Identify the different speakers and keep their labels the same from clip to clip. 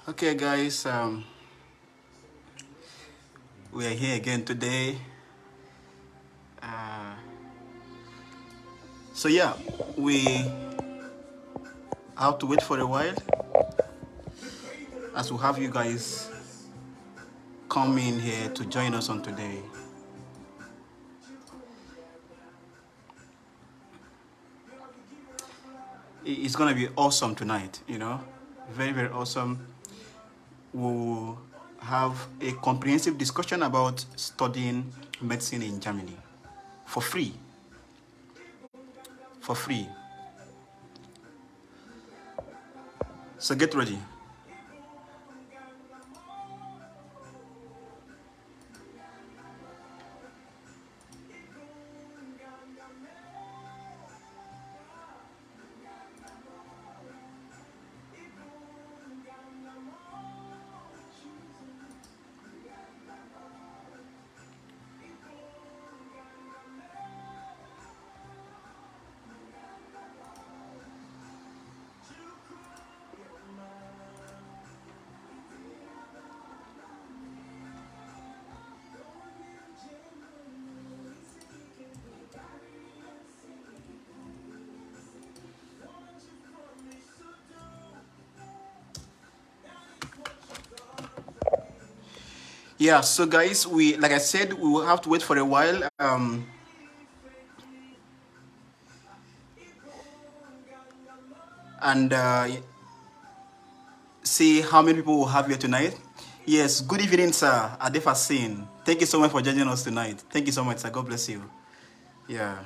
Speaker 1: Okay, guys, we are here again today. Uh, so yeah, we have to wait for a while as we have you guys come in here to join us on today. It's gonna be awesome tonight, very, very awesome. We'll have a comprehensive discussion about studying medicine in Germany for free. For free. So get ready. Yeah, so guys, like I said, we will have to wait for a while. And see how many people will have here tonight. Yes, good evening, sir. Adefa Sin. Thank you so much for joining us tonight. Thank you so much, sir. God bless you. Yeah.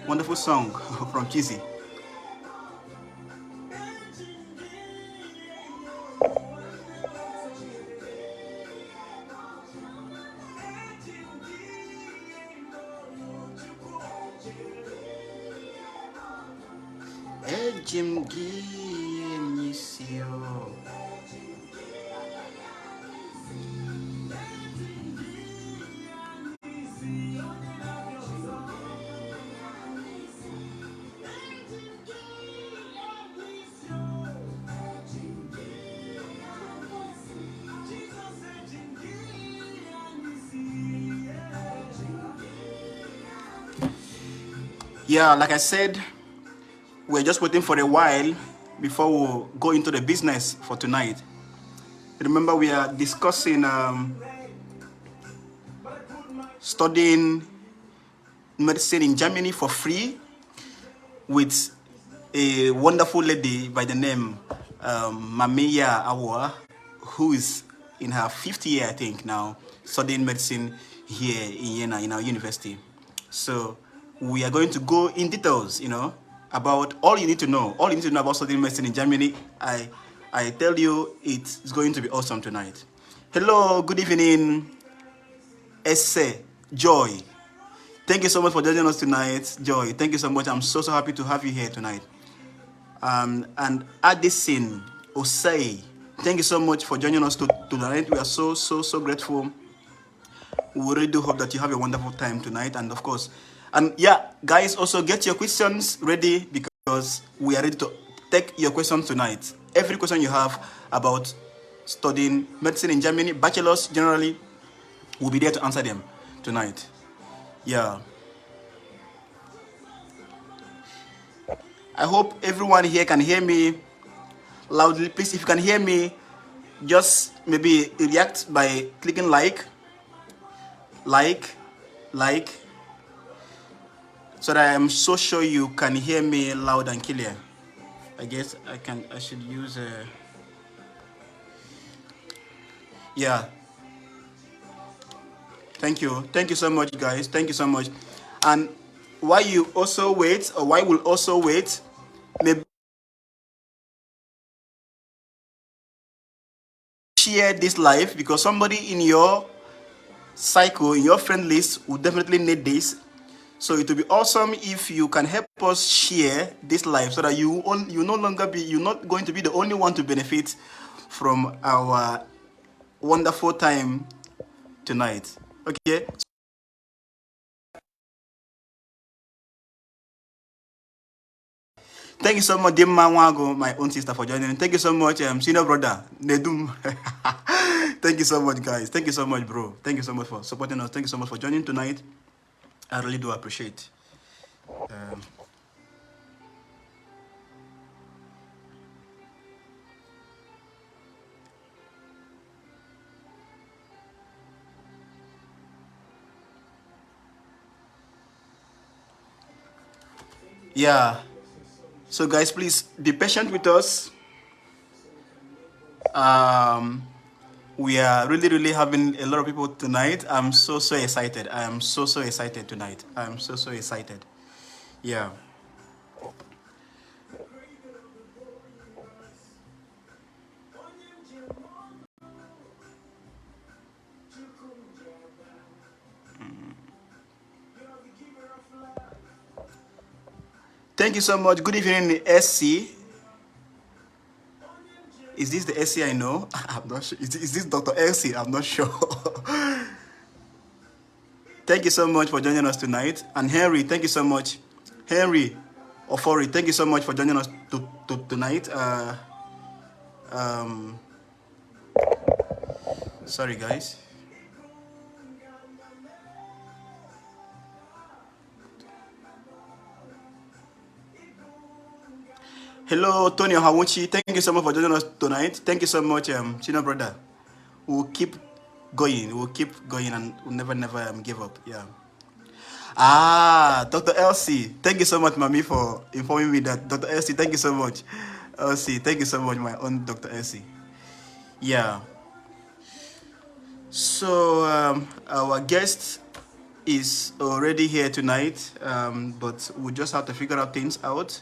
Speaker 1: Wonderful song from Cheesy. Yeah, like I said, we're just waiting for a while before we go into the business for tonight. Remember, we are discussing studying medicine in Germany for free with a wonderful lady by the name Maame Awuah, who is in her 5th year, I think, now, studying medicine here in Jena, in our university. So we are going to go in details, about all you need to know. All you need to know about studying medicine in Germany. I tell you, it's going to be awesome tonight. Hello, good evening, Esse, Joy. Thank you so much for joining us tonight, Joy. Thank you so much. I'm so happy to have you here tonight. And Addison Osei, thank you so much for joining us tonight. We are so grateful. We really do hope that you have a wonderful time tonight. And of course, and yeah, guys, also get your questions ready because we are ready to take your questions tonight. Every question you have about studying medicine in Germany, bachelors generally, we'll be there to answer them tonight. Yeah. I hope everyone here can hear me loudly. Please, if you can hear me, just maybe react by clicking like, so that I'm so sure you can hear me loud and clear. I guess I should use yeah. Thank you so much, guys. Thank you so much. And while you also wait, or while we'll also wait, maybe share this live because somebody in your cycle, in your friend list, will definitely need this. So it will be awesome if you can help us share this live so that you're not going to be the only one to benefit from our wonderful time tonight. Okay. Thank you so much, Dimma Wago, my own sister, for joining. Thank you so much, senior brother, Nedum. Thank you so much, guys. Thank you so much, bro. Thank you so much for supporting us. Thank you so much for joining tonight. I really do appreciate. Yeah. So, guys, please be patient with us. We are really having a lot of people tonight. I'm so excited. I am so excited tonight. I'm so excited. Yeah. Thank you so much. Good evening, SC. Is this the SC I know? I'm not sure. Is this Dr. LC? I'm not sure. Thank you so much for joining us tonight. And Henry, thank you so much. Henry Ofori, thank you so much for joining us tonight. Sorry, guys. Hello, Tony Hawuchi. Thank you so much for joining us tonight. Thank you so much, Chino brother. We'll keep going. We'll keep going and we'll never give up. Yeah. Ah, Dr. Elsie. Thank you so much, Mami, for informing me that. Dr. Elsie, thank you so much. Elsie, thank you so much, my own Dr. Elsie. Yeah. So, our guest is already here tonight, but we just have to figure out things out.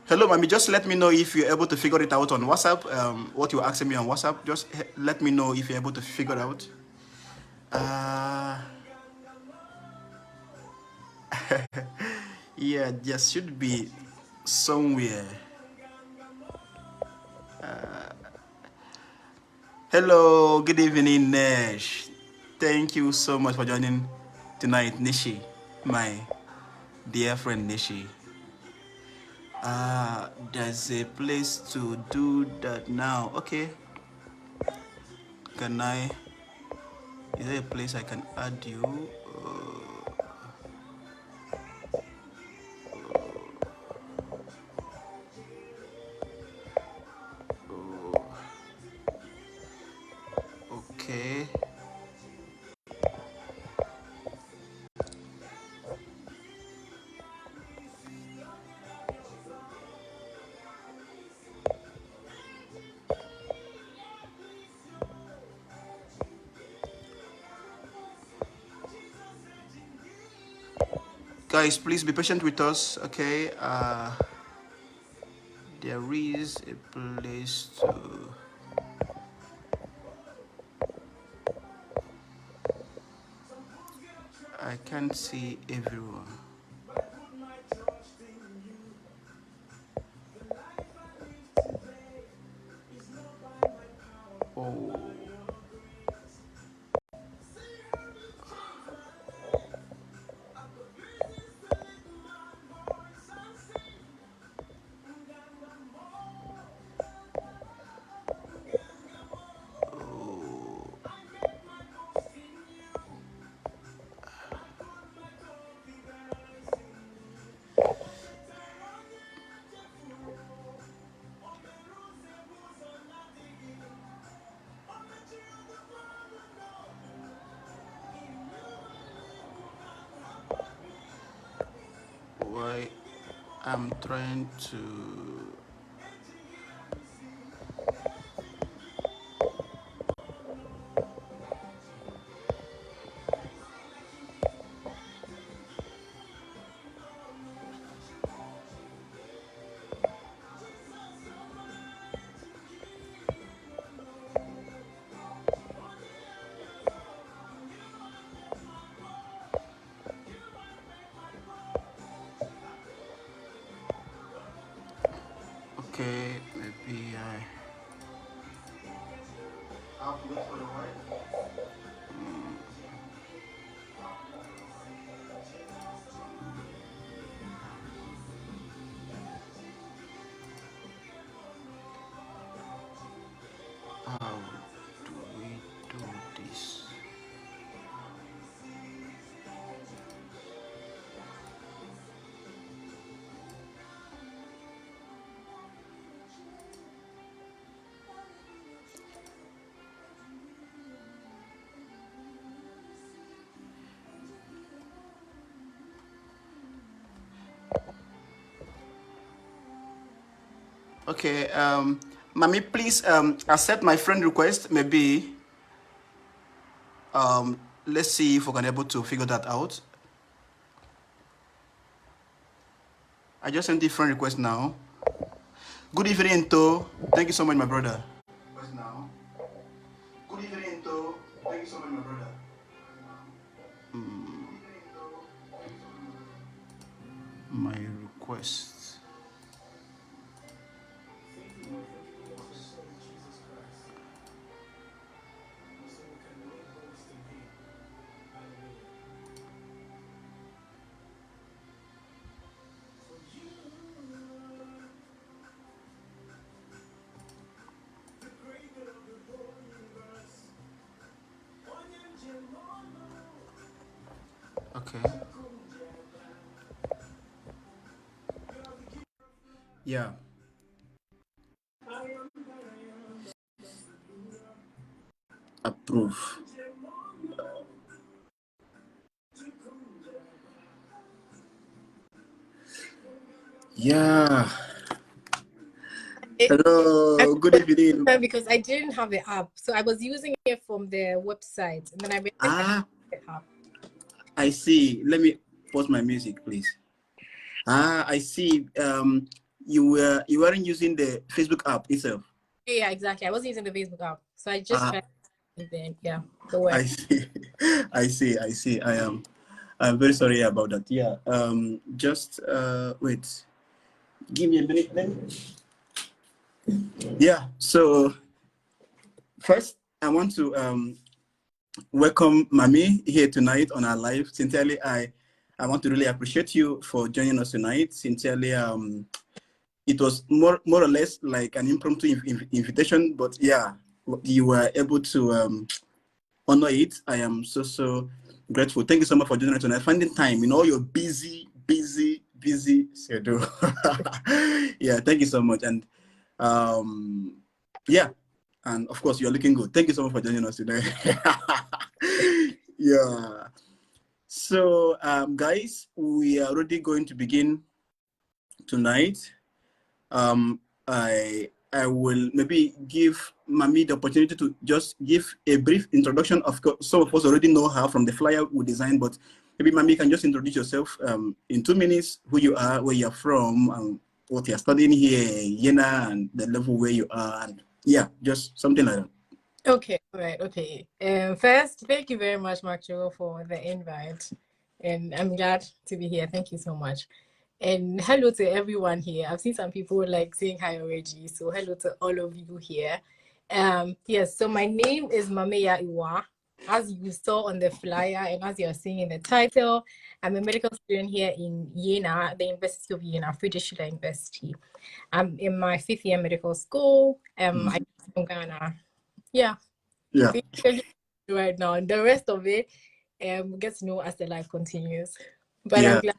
Speaker 1: Hello, Mami. Just let me know if you're able to figure it out on WhatsApp. What you were asking me on WhatsApp, just let me know if you're able to figure it out. Yeah, there should be somewhere. Hello, good evening, Nesh. Thank you so much for joining tonight, Nishi, my dear friend Nishi. There's a place to do that now. Okay. Can I? Is there a place I can add you? Okay. Guys, please be patient with us, okay? There is a place to... I can't see everyone. Oh. Why I'm trying to... Okay, maybe I... I'll look for the word. Okay. Mami, please accept my friend request. Maybe let's see if we can able to figure that out. I just sent the friend request now. Good evening, To. Thank you so much, my brother. Request now. Good evening, To. Thank you so much, my brother. My request. Okay. Yeah. Approve. Yeah.
Speaker 2: I
Speaker 1: Hello. Good evening.
Speaker 2: because I didn't have the app, so I was using it from the website, and then I realized
Speaker 1: Ah,
Speaker 2: the app.
Speaker 1: I see. Let me pause my music, please. Ah, I see. You weren't using the Facebook app itself.
Speaker 2: Yeah, exactly. I wasn't using the Facebook app, so I just
Speaker 1: Ah,
Speaker 2: tried, and then yeah, the web.
Speaker 1: I see. I see. I see. I'm very sorry about that. Yeah. Just wait. Give me a minute then. Yeah. So first, I want to welcome Mami here tonight on our live. Sincerely, I want to really appreciate you for joining us tonight. Sincerely, it was more or less like an impromptu invitation, but yeah, you were able to honor it. I am so grateful. Thank you so much for joining us tonight, finding time in all your busy schedule. Yeah, thank you so much. And yeah, and of course, you're looking good. Thank you so much for joining us today. Yeah. So, guys, we are already going to begin tonight. I will maybe give Mami the opportunity to just give a brief introduction. Of course, some of us already know her from the flyer we designed, but maybe Mami can just introduce yourself in 2 minutes, who you are, where you're from, and what you're studying here, Yena, and the level where you are, and yeah, just something like that.
Speaker 2: Okay, all right, okay. First, thank you very much, Maxwell, for the invite, and I'm glad to be here. Thank you so much. And hello to everyone here. I've seen some people like saying hi already, so hello to all of you here. Yes, so my name is Maame Awuah. As you saw on the flyer and as you're seeing in the title, I'm a medical student here in Jena, the University of Jena, Friedrich Schiller University. I'm in my 5th year medical school. I'm from Ghana. Yeah.
Speaker 1: Yeah.
Speaker 2: Right now, and the rest of it, we'll get to know as the life continues. But I'm
Speaker 1: Yeah.
Speaker 2: glad,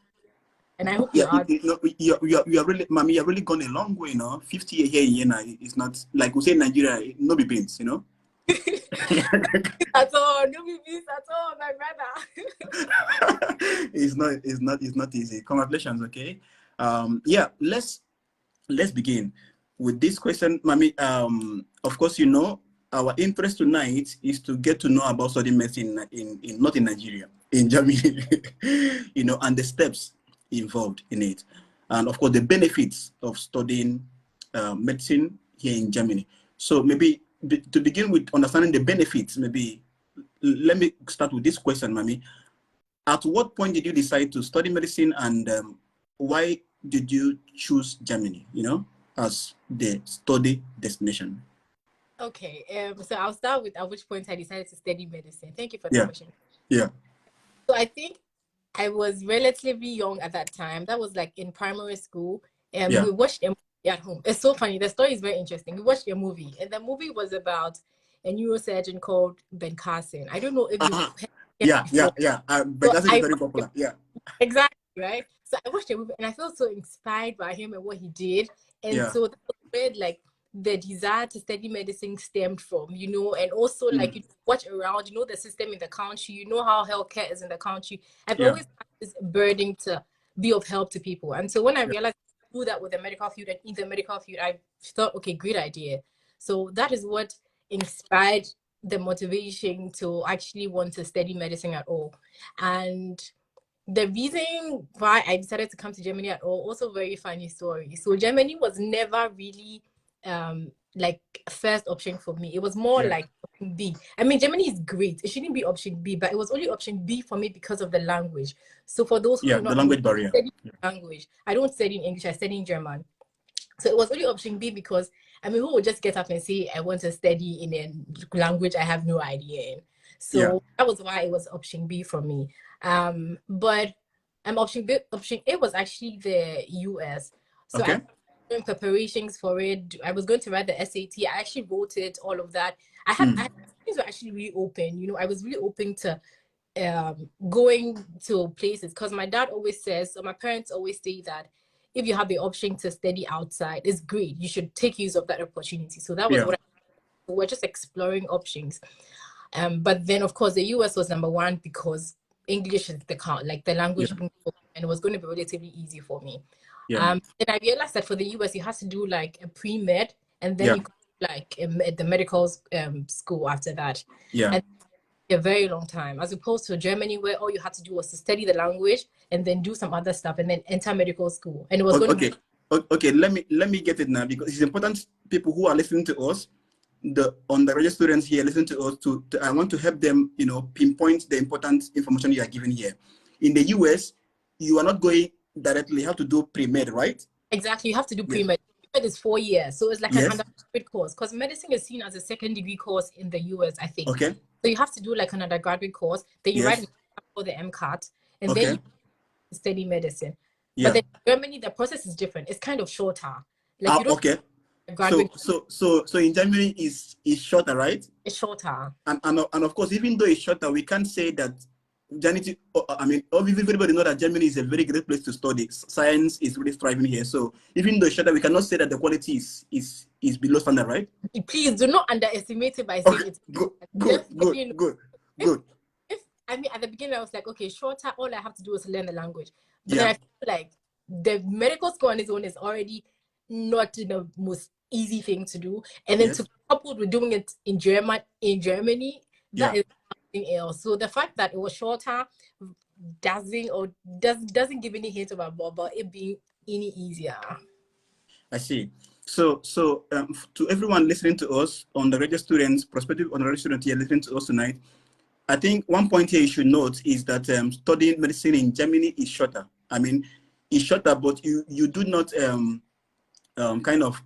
Speaker 2: and I hope
Speaker 1: Yeah,
Speaker 2: you are.
Speaker 1: you are really, Mami, you're really gone a long way, 50 years here in Yena, it's not, like we say in Nigeria, no be beans,
Speaker 2: At all, no babies at all, my brother.
Speaker 1: It's not easy. Congratulations, okay? Yeah, let's begin with this question, Mami. Of course, our interest tonight is to get to know about studying medicine in not in Nigeria, in Germany, and the steps involved in it, and of course the benefits of studying medicine here in Germany. So maybe to begin with understanding the benefits, maybe let me start with this question, Mami. At what point did you decide to study medicine, and why did you choose Germany, as the study destination?
Speaker 2: Okay, so I'll start with at which point I decided to study medicine. Thank you for the
Speaker 1: Yeah,
Speaker 2: question.
Speaker 1: yeah,
Speaker 2: So I think I was relatively young at that time. That was like in primary school, and
Speaker 1: yeah.
Speaker 2: we watched a movie at home. It's so funny. The story is very interesting. We watched a movie, and the movie was about a neurosurgeon called Ben Carson. I don't know if you've heard him
Speaker 1: Yeah, yeah,
Speaker 2: before.
Speaker 1: yeah.
Speaker 2: So
Speaker 1: Because is
Speaker 2: I
Speaker 1: very popular. Yeah,
Speaker 2: exactly right. So I watched the movie, and I felt so inspired by him and what he did, and
Speaker 1: yeah.
Speaker 2: so that was where like the desire to study medicine stemmed from, and also like you watch around, the system in the country, how healthcare is in the country. I've
Speaker 1: Yeah,
Speaker 2: always had this burden to be of help to people, and so when I
Speaker 1: yeah,
Speaker 2: realized do that with the medical field and in the medical field, I thought, okay, great idea. So that is what inspired the motivation to actually want to study medicine at all. And the reason why I decided to come to Germany at all, also very funny story. So Germany was never really like first option for me. It was more like option B. I mean, Germany is great. It shouldn't be option B, but it was only option B for me because of the language. So for those who do not
Speaker 1: the language barrier.
Speaker 2: Language, I don't study in English, I study in German. So it was only option B because, I mean, who would just get up and say, I want to study in a language I have no idea in? So that was why it was option B for me. But option A was actually the US. So I doing preparations for it. I was going to write the SAT. I actually wrote it, all of that. Things were actually really open. You know, I was really open to going to places because my dad always says, or my parents always say that if you have the option to study outside, it's great. You should take use of that opportunity. So that was what we're just exploring options. But then, of course, the US was number one because English is the language, and it was going to be relatively easy for me. Then I realized that for the US, you have to do like a pre-med, and then you go like at the medical school after that. And a very long time, as opposed to Germany, where all you had to do was to study the language and then do some other stuff and then enter medical school. And it was going to
Speaker 1: okay. Let me get it now, because it's important. People who are listening to us, the undergraduate students here listening to us, I want to help them, you know, pinpoint the important information you are giving here. In the US, you are not going directly. You have to do pre-med, right?
Speaker 2: Exactly, you have to do pre-med. Pre-med is 4 years, so it's like an undergraduate course, because medicine is seen as a second degree course in the US, I think.
Speaker 1: Okay.
Speaker 2: So you have to do like an undergraduate course, then you write for the MCAT, and then you study medicine. But then in Germany, the process is different. It's kind of shorter. Like you don't
Speaker 1: So in Germany is shorter, right?
Speaker 2: It's shorter.
Speaker 1: And of course, even though it's shorter, we can't say that Germany, I mean, everybody know that Germany is a very great place to study. Science is really thriving here. So even though it's shorter, we cannot say that the quality is below standard, right?
Speaker 2: Please do not underestimate it by saying it's
Speaker 1: good.
Speaker 2: I mean, at the beginning, I was like, okay, shorter, all I have to do is learn the language. But then I feel like the medical school on its own is already not the most easy thing to do. And then to couple with doing it in Germany, that is something else. So the fact that it was shorter doesn't give any hint about it being any easier.
Speaker 1: I see. So to everyone listening to us, undergraduate students, prospective undergraduate students here listening to us tonight, I think one point here you should note is that studying medicine in Germany is shorter. I mean, it's shorter, but you do not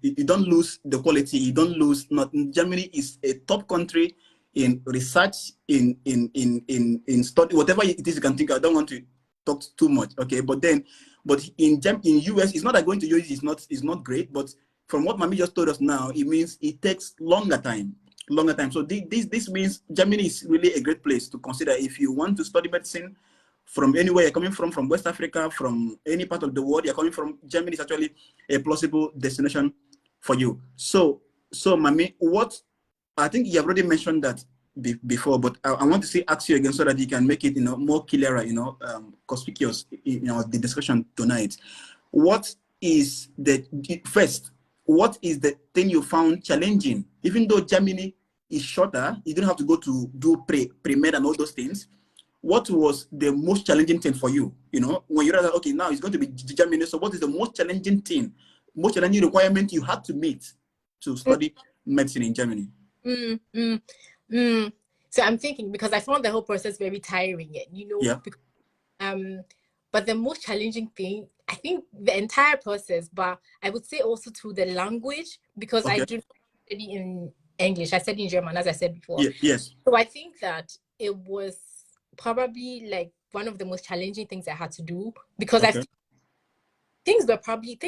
Speaker 1: you don't lose the quality. You don't lose. Germany is a top country in research, in study, whatever it is you can think. I don't want to talk too much, okay? But in US, it's not that going to US is not great, but from what Maame just told us now, it means it takes longer time. So this means Germany is really a great place to consider if you want to study medicine from anywhere you're coming from West Africa, from any part of the world you're coming from. Germany is actually a plausible destination for you. So Maame, what I think you have already mentioned that before, but I want to ask you again so that you can make it more clearer, conspicuous in the discussion tonight. What is the thing you found challenging? Even though Germany is shorter, you don't have to go to do pre-med and all those things. What was the most challenging thing for you? When you realize, okay, now it's going to be Germany. So what is the most challenging thing, most challenging requirement you had to meet to study medicine in Germany?
Speaker 2: So I'm thinking, because I found the whole process very tiring, but the most challenging thing, I think the entire process, but I would say also to the language, because I do not study in English. I study in German, as I said before.
Speaker 1: Yes.
Speaker 2: So I think that it was probably like one of the most challenging things I had to do, because things were probably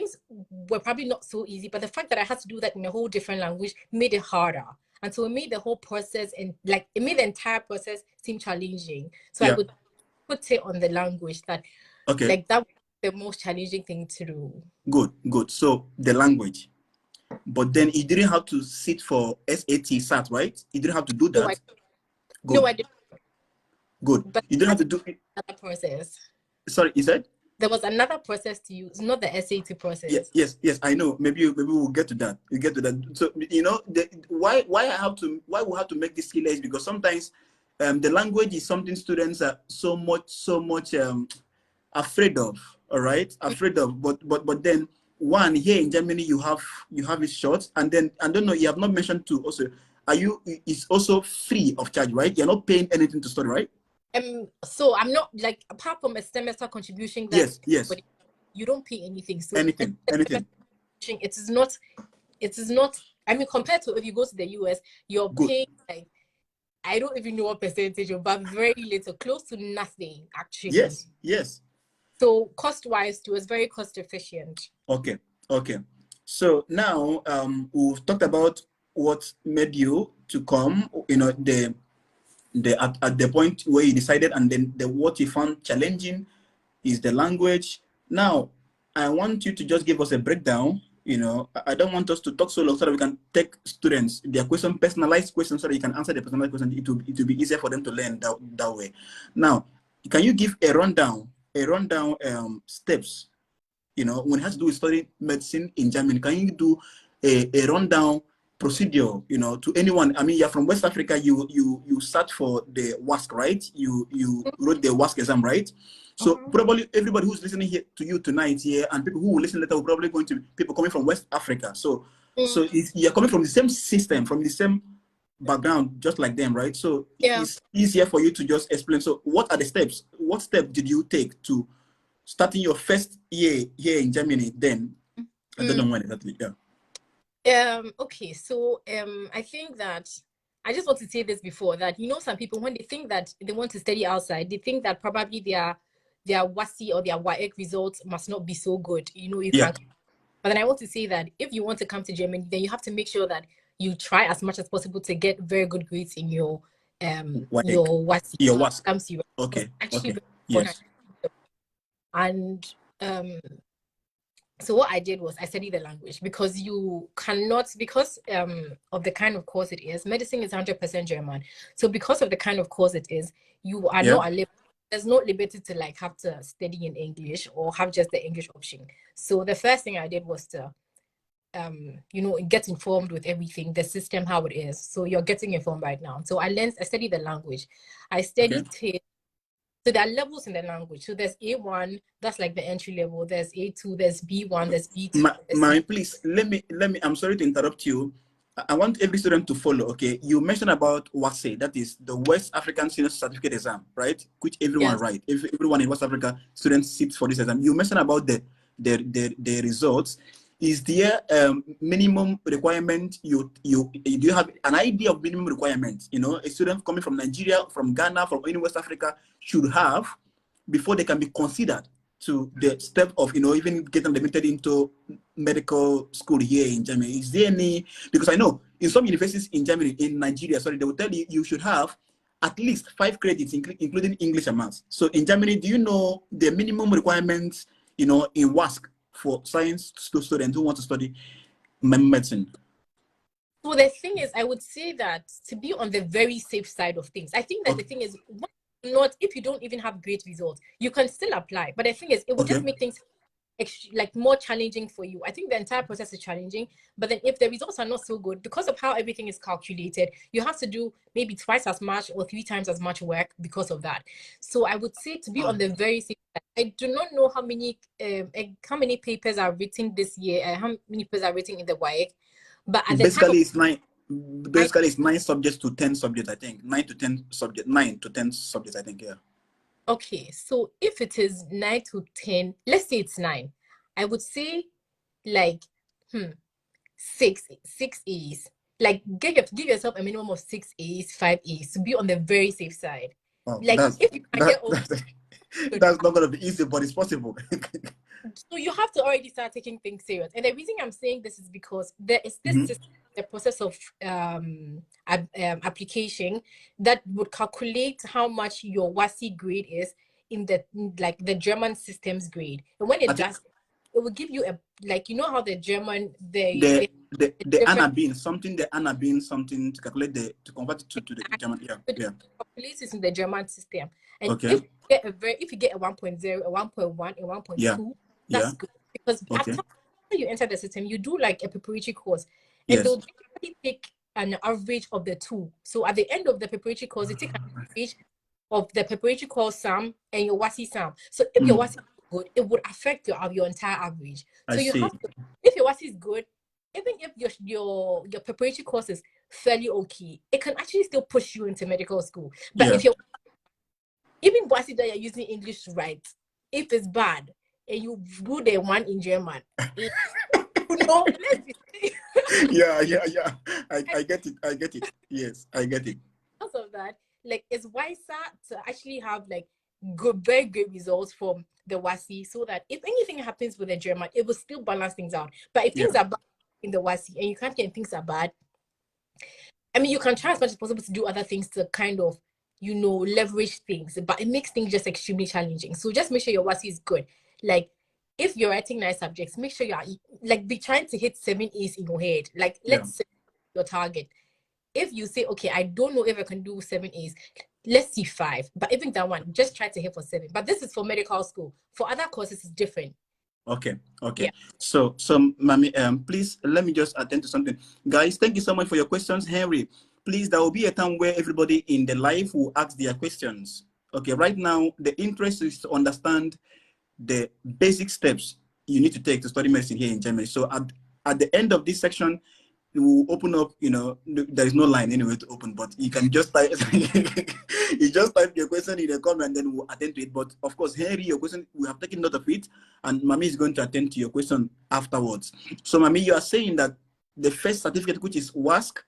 Speaker 2: not so easy, but the fact that I had to do that in a whole different language made it harder. And so it made the whole process it made the entire process seem challenging. So I would put it on the language that that was the most challenging thing to do.
Speaker 1: Good. So the language. But then you didn't have to sit for SAT, right? You didn't have to do that.
Speaker 2: No, I didn't.
Speaker 1: Good.
Speaker 2: But
Speaker 1: you didn't have to do
Speaker 2: that process.
Speaker 1: Sorry, is that?
Speaker 2: there was another process to use, not the SAT process.
Speaker 1: Yes, I know. Maybe we'll get to that. We get to that. So you know, why we have to make this clear is because sometimes the language is something students are so much afraid of. All right, afraid of. But then one here in Germany you have it short, and then I don't know. You have not mentioned too. Also, it's also free of charge, right? You're not paying anything to study, right?
Speaker 2: So I'm not like, apart from a semester contribution that
Speaker 1: Yes.
Speaker 2: you don't pay anything. So
Speaker 1: Anything.
Speaker 2: it is not, I mean, compared to if you go to the US, you're
Speaker 1: Good.
Speaker 2: paying like, I don't even know what percentage, but very little, close to nothing actually.
Speaker 1: Yes.
Speaker 2: So cost-wise too, it's very cost efficient.
Speaker 1: Okay. So now we've talked about what made you to come, you know, at the point where you decided, and then what you found challenging is the language. Now I want you to just give us a breakdown. You know, I don't want us to talk so long so that we can take students their personalized questions, so that you can answer the personalized question. It will be easier for them to learn that way. Now, can you give a rundown steps, you know, when it has to do with studying medicine in Germany? Can you do a rundown procedure, you know, to anyone? I mean, you're from West Africa, you sat for the WASC, right? You wrote the WASC exam, right? So probably everybody who's listening here to you tonight here, and people who will listen later, will probably going to be people coming from West Africa. So you're coming from the same system, from the same background, just like them, right? So it's easier for you to just explain. So what are the steps? What step did you take to starting your first year here in Germany? Then I don't know when exactly.
Speaker 2: Okay, so I think that I just want to say this before that, you know, some people, when they think that they want to study outside, they think that probably their WASI or their WAEC results must not be so good. You know, you can. But then I want to say that if you want to come to Germany, then you have to make sure that you try as much as possible to get very good grades in your WASI.
Speaker 1: Your WASC.
Speaker 2: Comes to you.
Speaker 1: Okay.
Speaker 2: Actually,
Speaker 1: Yes.
Speaker 2: And so what I did was I studied the language, because you cannot, because of the kind of course it is. Medicine is 100% German. So because of the kind of course it is, you are not there's no liberty to like have to study in English or have just the English option. So the first thing I did was to you know, get informed with everything, the system, how it is. So you're getting informed right now. So I studied the language. I studied so there are levels in the language. So there's A1, that's like the entry level. There's A2, there's B1, there's B2.
Speaker 1: Maame, please let me. I'm sorry to interrupt you. I want every student to follow. Okay, you mentioned about WASE, that is the West African Senior Certificate Exam, right? Which everyone write. Everyone in West Africa, students sit for this exam. You mentioned about the results. Is there minimum requirement? Do you have an idea of minimum requirements? You know, a student coming from Nigeria, from Ghana, from any West Africa should have before they can be considered to the step of, you know, even getting admitted into medical school here in Germany. Is there any, because I know in some universities in Germany, in Nigeria, sorry, they will tell you you should have at least 5 credits, including English and maths. So in Germany, do you know the minimum requirements, you know, in WASC for science students who want to study medicine?
Speaker 2: So the thing is, I would say that to be on the very safe side of things, I think that the thing is, not if you don't even have great results, you can still apply. But the thing is, it will just make things like more challenging for you. I think the entire process is challenging, but then if the results are not so good, because of how everything is calculated, you have to do maybe twice as much or 3 times as much work because of that. So I would say to be on the very safe side. I do not know how many papers are written this year, how many papers are written in the WAEC, but at
Speaker 1: basically it's 9. Basically, it's 9 subjects to 10 subjects, I think. 9 to 10 subjects, I think, yeah.
Speaker 2: Okay, so if it is 9 to 10, let's say it's 9, I would say like 6 A's. Like give yourself a minimum of 6 A's, 5 A's to be on the very safe side. Like if you can get
Speaker 1: that's not gonna be easy, but it's possible.
Speaker 2: So you have to already start taking things serious. And the reason I'm saying this is because there is this system, the process of application that would calculate how much your WASI grade is in the German systems grade. And when it does, it will give you a, like, you know how the German
Speaker 1: the Anna bean, something to calculate to convert it to the German. Yeah.
Speaker 2: place it in the German system. And
Speaker 1: Okay.
Speaker 2: if you get a 1.0, a 1.1, a 1.2,
Speaker 1: Yeah.
Speaker 2: that's good. Because
Speaker 1: Okay.
Speaker 2: after you enter the system, you do like a preparatory course. And
Speaker 1: Yes.
Speaker 2: they'll basically take an average of the two. So at the end of the preparatory course, they take an average of the preparatory course sum and your WASI sum. So if your WASI is good, it would affect your entire average.
Speaker 1: I
Speaker 2: So you
Speaker 1: see.
Speaker 2: have to, if your WASI is good, even if your preparatory course is fairly okay, it can actually still push you into medical school. But
Speaker 1: Yeah.
Speaker 2: if you're even WASI that you're using English to write, if it's bad and you do the one in German, you know, let's be
Speaker 1: Yeah. I get it. I get it. Yes, I get it.
Speaker 2: because of that, like it's wiser to actually have like good, very good results from the WASI, so that if anything happens with the German, it will still balance things out. But if things
Speaker 1: Yeah.
Speaker 2: are bad in the WASI and you can't get things are bad, I mean, you can try as much as possible to do other things to kind of, you know, leverage things, but it makes things just extremely challenging. So just make sure your WASI is good. Like, if you're writing nice subjects, make sure you're like be trying to hit 7 A's in your head. Like,
Speaker 1: Yeah.
Speaker 2: let's say your target. If you say, okay, I don't know if I can do 7 A's, let's see 5. But even that one, just try to hit for 7. But this is for medical school. For other courses, it's different.
Speaker 1: Okay.
Speaker 2: Yeah.
Speaker 1: So, Mami, please let me just attend to something, guys. Thank you so much for your questions, Henry. Please, there will be a time where everybody in the live will ask their questions. Okay. Right now, the interest is to understand the basic steps you need to take to study medicine here in Germany. So, at the end of this section, you will open up, you know, there is no line anyway to open, but you can just type you just type your question in the comment and then we'll attend to it. But of course, Henry, your question, we have taken note of it, and Mami is going to attend to your question afterwards. So Mami, you are saying that the first certificate, which is WASC,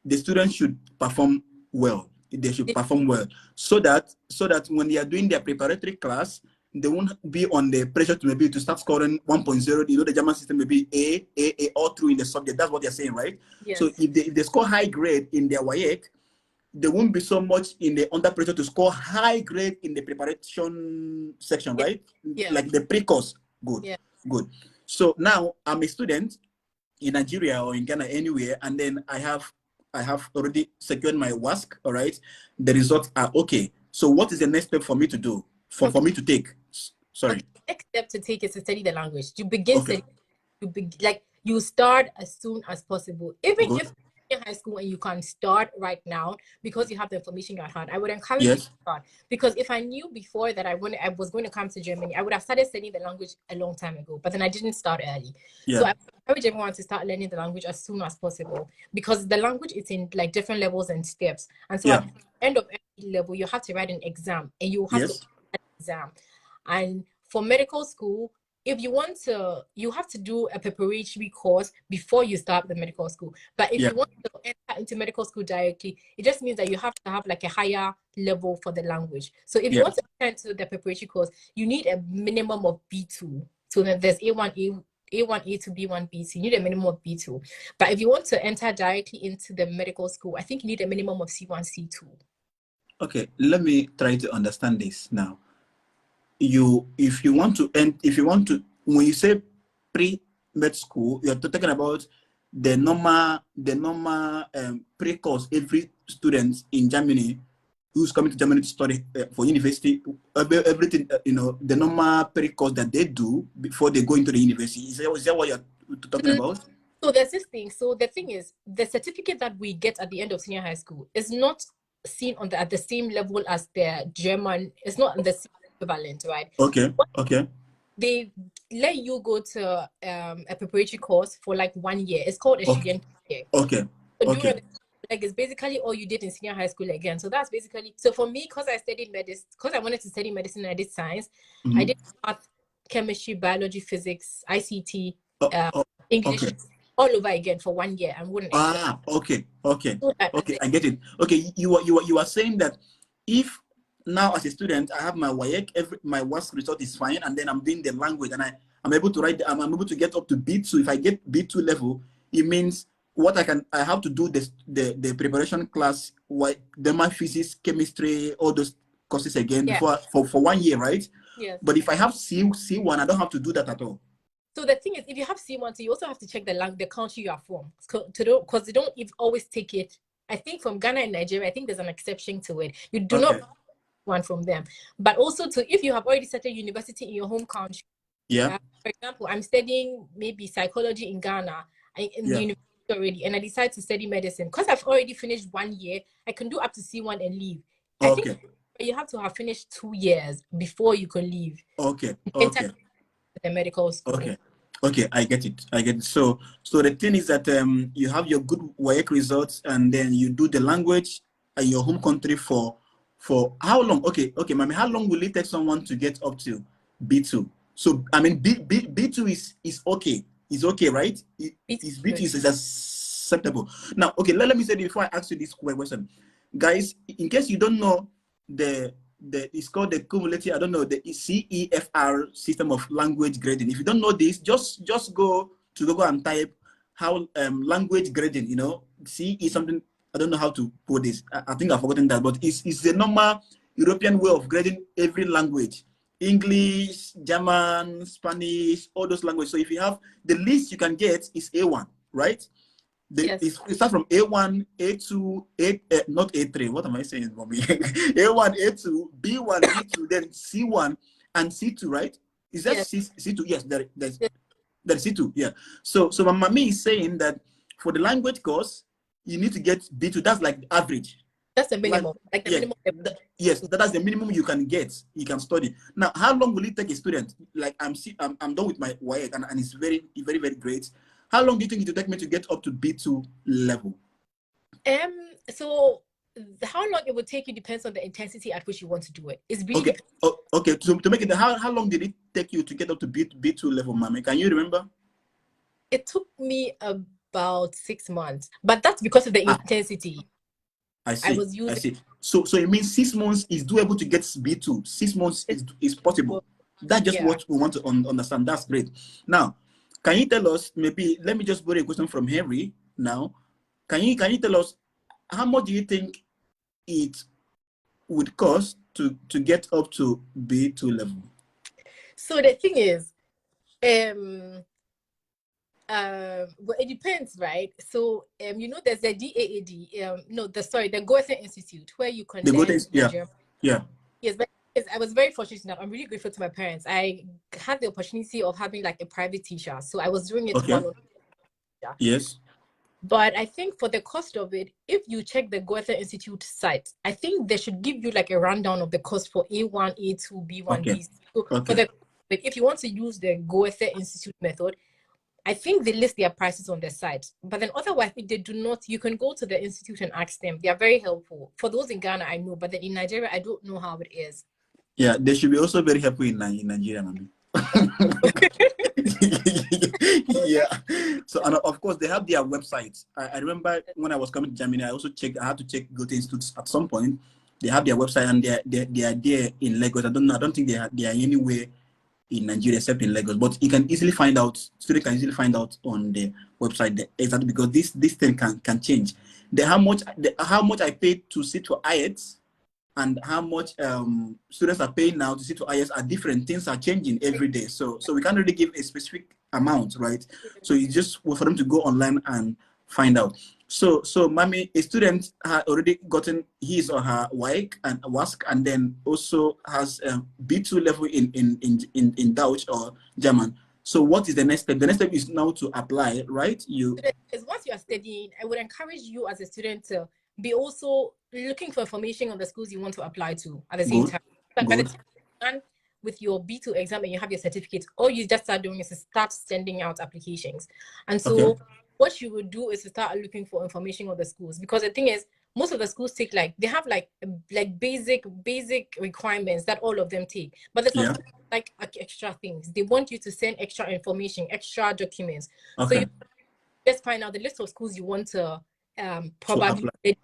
Speaker 1: the students should perform well. They should perform well so that when they are doing their preparatory class, they won't be on the pressure to maybe to start scoring 1.0. You know, the German system may be A, all through in the subject. That's what they're saying, right?
Speaker 2: Yes.
Speaker 1: So if they score high grade in their WAEC, they won't be so much in the under pressure to score high grade in the preparation section, right?
Speaker 2: Yeah.
Speaker 1: Like the pre-course. Good.
Speaker 2: Yeah.
Speaker 1: Good. So now I'm a student in Nigeria or in Ghana, anywhere, and then I have already secured my WASC. All right, the results are okay. So what is the next step for me to do? For me to take? Sorry.
Speaker 2: Okay. The next step to take is to study the language. You begin
Speaker 1: Okay.
Speaker 2: studying. Like you start as soon as possible. Even
Speaker 1: Good.
Speaker 2: if you're in high school and you can start right now because you have the information at hand, I would encourage you to
Speaker 1: Yes.
Speaker 2: start. Because if I knew before that I was going to come to Germany, I would have started studying the language a long time ago. But then I didn't start early. So
Speaker 1: Yeah.
Speaker 2: I encourage everyone to start learning the language as soon as possible, because the language is in like different levels and steps. And so
Speaker 1: Yeah.
Speaker 2: at the end of every level, you have to write an exam, and you have to
Speaker 1: Yes.
Speaker 2: exam. And for medical school, if you want to, you have to do a preparatory course before you start the medical school. But if
Speaker 1: Yeah.
Speaker 2: you want to enter into medical school directly, it just means that you have to have like a higher level for the language. So if you
Speaker 1: Yeah.
Speaker 2: want to enter into the preparatory course, you need a minimum of B2. So then there's A1, A1, A2, B1, B2. You need a minimum of B2. But if you want to enter directly into the medical school, I think you need a minimum of C1, C2.
Speaker 1: Okay. Let me try to understand this now. If you want to, when you say pre-med school, you're talking about the normal pre-course every student in Germany who's coming to Germany to study for university, everything, you know, the normal pre-course that they do before they go into the university. Is that what you're talking about?
Speaker 2: So there's this thing. So the thing is, the certificate that we get at the end of senior high school is not seen at the same level as the German. It's not the same equivalent, right?
Speaker 1: Okay. Okay.
Speaker 2: They let you go to a preparatory course for like 1 year. It's called a student year.
Speaker 1: Okay.
Speaker 2: So
Speaker 1: Okay.
Speaker 2: like it's basically all you did in senior high school again. So that's basically, so for me, because I studied medicine, because I wanted to study medicine, I did science.
Speaker 1: Mm-hmm.
Speaker 2: I did math, chemistry, biology, physics, ICT,
Speaker 1: Oh,
Speaker 2: English,
Speaker 1: okay.
Speaker 2: all over again for 1 year. I wouldn't extend.
Speaker 1: Okay.
Speaker 2: So
Speaker 1: I get it. Okay, you are saying that if now as a student I have my WAEC, my WASC result is fine, and then I'm doing the language and I'm able to write, I'm able to get up to B2. If I get B2 level, it means what I have to do the preparation class, the math, physics, chemistry, all those courses again before for 1 year, right?
Speaker 2: Yes.
Speaker 1: But if I have C1, I don't have to do that at all.
Speaker 2: So the thing is, if you have C1, so you also have to check the country you are from, because they don't always take it I think from Ghana and Nigeria, I think there's an exception to it. You do
Speaker 1: Okay.
Speaker 2: not one from them. But also if you have already started university in your home country,
Speaker 1: Yeah.
Speaker 2: for example, I'm studying maybe psychology in Ghana in the university already, and I decide to study medicine. Because I've already finished 1 year, I can do up to C1 and leave. I think you have to have finished 2 years before you can leave.
Speaker 1: Okay.
Speaker 2: Enter the medical school.
Speaker 1: Okay, I get it. So the thing is that you have your good work results, and then you do the language in your home country for how long? Okay, Maame, how long will it take someone to get up to B2? So I mean, B2 is okay. It's okay, right? B2 is acceptable. Now, okay, let me say this before I ask you this question, guys. In case you don't know, it's called the cumulative, I don't know, the CEFR system of language grading. If you don't know this, just go to Google and type how language grading, you know, C is something, I don't know how to put this. I think I've forgotten that, but it's the normal European way of grading every language. English, German, Spanish, all those languages. So if you have, the least you can get is A1, right? It starts from A1, A2, not A3. What am I saying for me? A1, A2, B1, B2, then C1 and C2, right? Is that C2? Yes, there's C2. Yeah. So my Maame is saying that for the language course, you need to get B2. That's like the average.
Speaker 2: That's the minimum. Like the minimum.
Speaker 1: Yes, that's the minimum you can get. You can study. Now, how long will it take a student? Like I'm done with my work, and it's very, very, very great. How long do you think it will take me to get up to B2 level?
Speaker 2: So how long it will take you depends on the intensity at which you want to do it. It's really
Speaker 1: okay. To make it, how long did it take you to get up to B2 level, Maame? Can you remember?
Speaker 2: It took me about 6 months, but that's because of the intensity.
Speaker 1: I see. So it means 6 months is doable to get B2. 6 months is possible. That's just what we want to understand. That's great. Now, can you tell us, maybe, let me just borrow a question from Henry now. Can you tell us how much do you think it would cost to get up to B2 level?
Speaker 2: So the thing is, well, it depends, right? So you know, there's the DAAD, the Goethe Institute, where you can Yes, but I was very fortunate enough. I'm really grateful to my parents. I had the opportunity of having like a private teacher, so I was doing it one-on-one.
Speaker 1: Yes.
Speaker 2: But I think for the cost of it, if you check the Goethe Institute site, I think they should give you like a rundown of the cost for A1, A2, B1, B. So if you want to use the Goethe Institute method, I think they list their prices on their site. But then otherwise, if they do not, you can go to the institute and ask them. They are very helpful. For those in Ghana, I know, but then in Nigeria, I don't know how it is.
Speaker 1: Yeah, they should be also very helpful in Nigeria, Maame. Yeah. So, and of course, they have their websites. I remember when I was coming to Germany, I had to check Goethe Institutes at some point. They have their website, and they are there in Lagos. I don't think they are anywhere in Nigeria except in Lagos, but you can easily find out. Students can easily find out on the website exactly, because this thing can change. How much I paid to sit for IELTS and how much students are paying now to sit for IELTS are different. Things are changing every day, so we can't really give a specific amount, right? So it's just for them to go online and find out. So Maame, a student had already gotten his or her WAEC and WASC, and then also has B2 level in Dutch or German. So what is the next step? The next step is now to apply, right?
Speaker 2: Once you are studying, I would encourage you as a student to be also looking for information on the schools you want to apply to at the same time. But by the time you're done with your B2 exam and you have your certificate, all you just start doing is to start sending out applications. And so what you would do is to start looking for information on the schools, because the thing is, most of the schools take they have like basic requirements that all of them take, but there's some like extra things. They want you to send extra information, extra documents. So you just find out the list of schools you want to probably,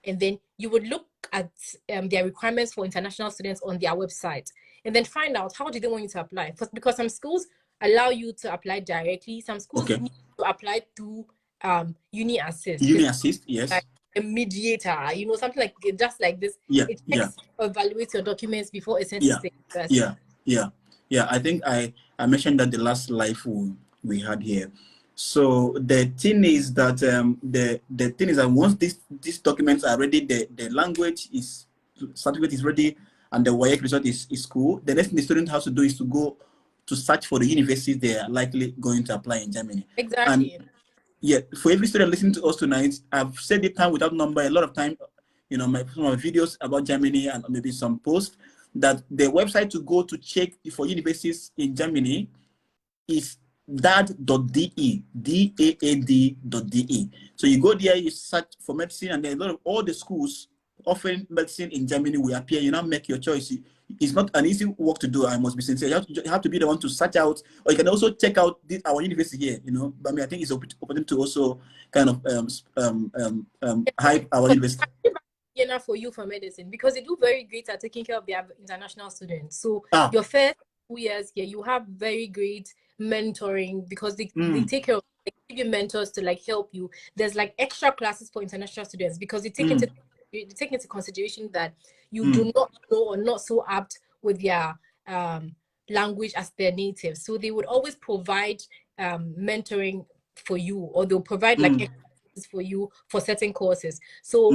Speaker 2: and then you would look at their requirements for international students on their website, and then find out how do they want you to apply. Because some schools allow you to apply directly, some schools need to apply through Uni Assist.
Speaker 1: Yes.
Speaker 2: Like a mediator, something like just like this. It evaluates your documents before it sends to the
Speaker 1: Yeah. I think I mentioned that the last live we had here. So the thing is that once these documents are ready, the language is certificate is ready, and the WAEC result is cool. The next thing the student has to do is to go to search for the universities they are likely going to apply in Germany. And
Speaker 2: Exactly.
Speaker 1: yeah, for every student listening to us tonight, I've said it time without number. A lot of time, some of my videos about Germany and maybe some posts that the website to go to check for universities in Germany is dad.de, daad.de. So you go there, you search for medicine, and then a lot of all the schools offering medicine in Germany will appear. You now make your choice. It's not an easy work to do. I must be sincere. You have to be the one to search out, or you can also check out our university here. But I mean, I think it's open to also kind of hype our university.
Speaker 2: For you for medicine, because they do very great at taking care of their international students. So your first 2 years here, you have very great mentoring, because they take care of, like, give you mentors to like help you. There's like extra classes for international students, because they take into consideration that you do not know or not so apt with their language as their native. So they would always provide mentoring for you, or they'll provide like extra for you for certain courses. So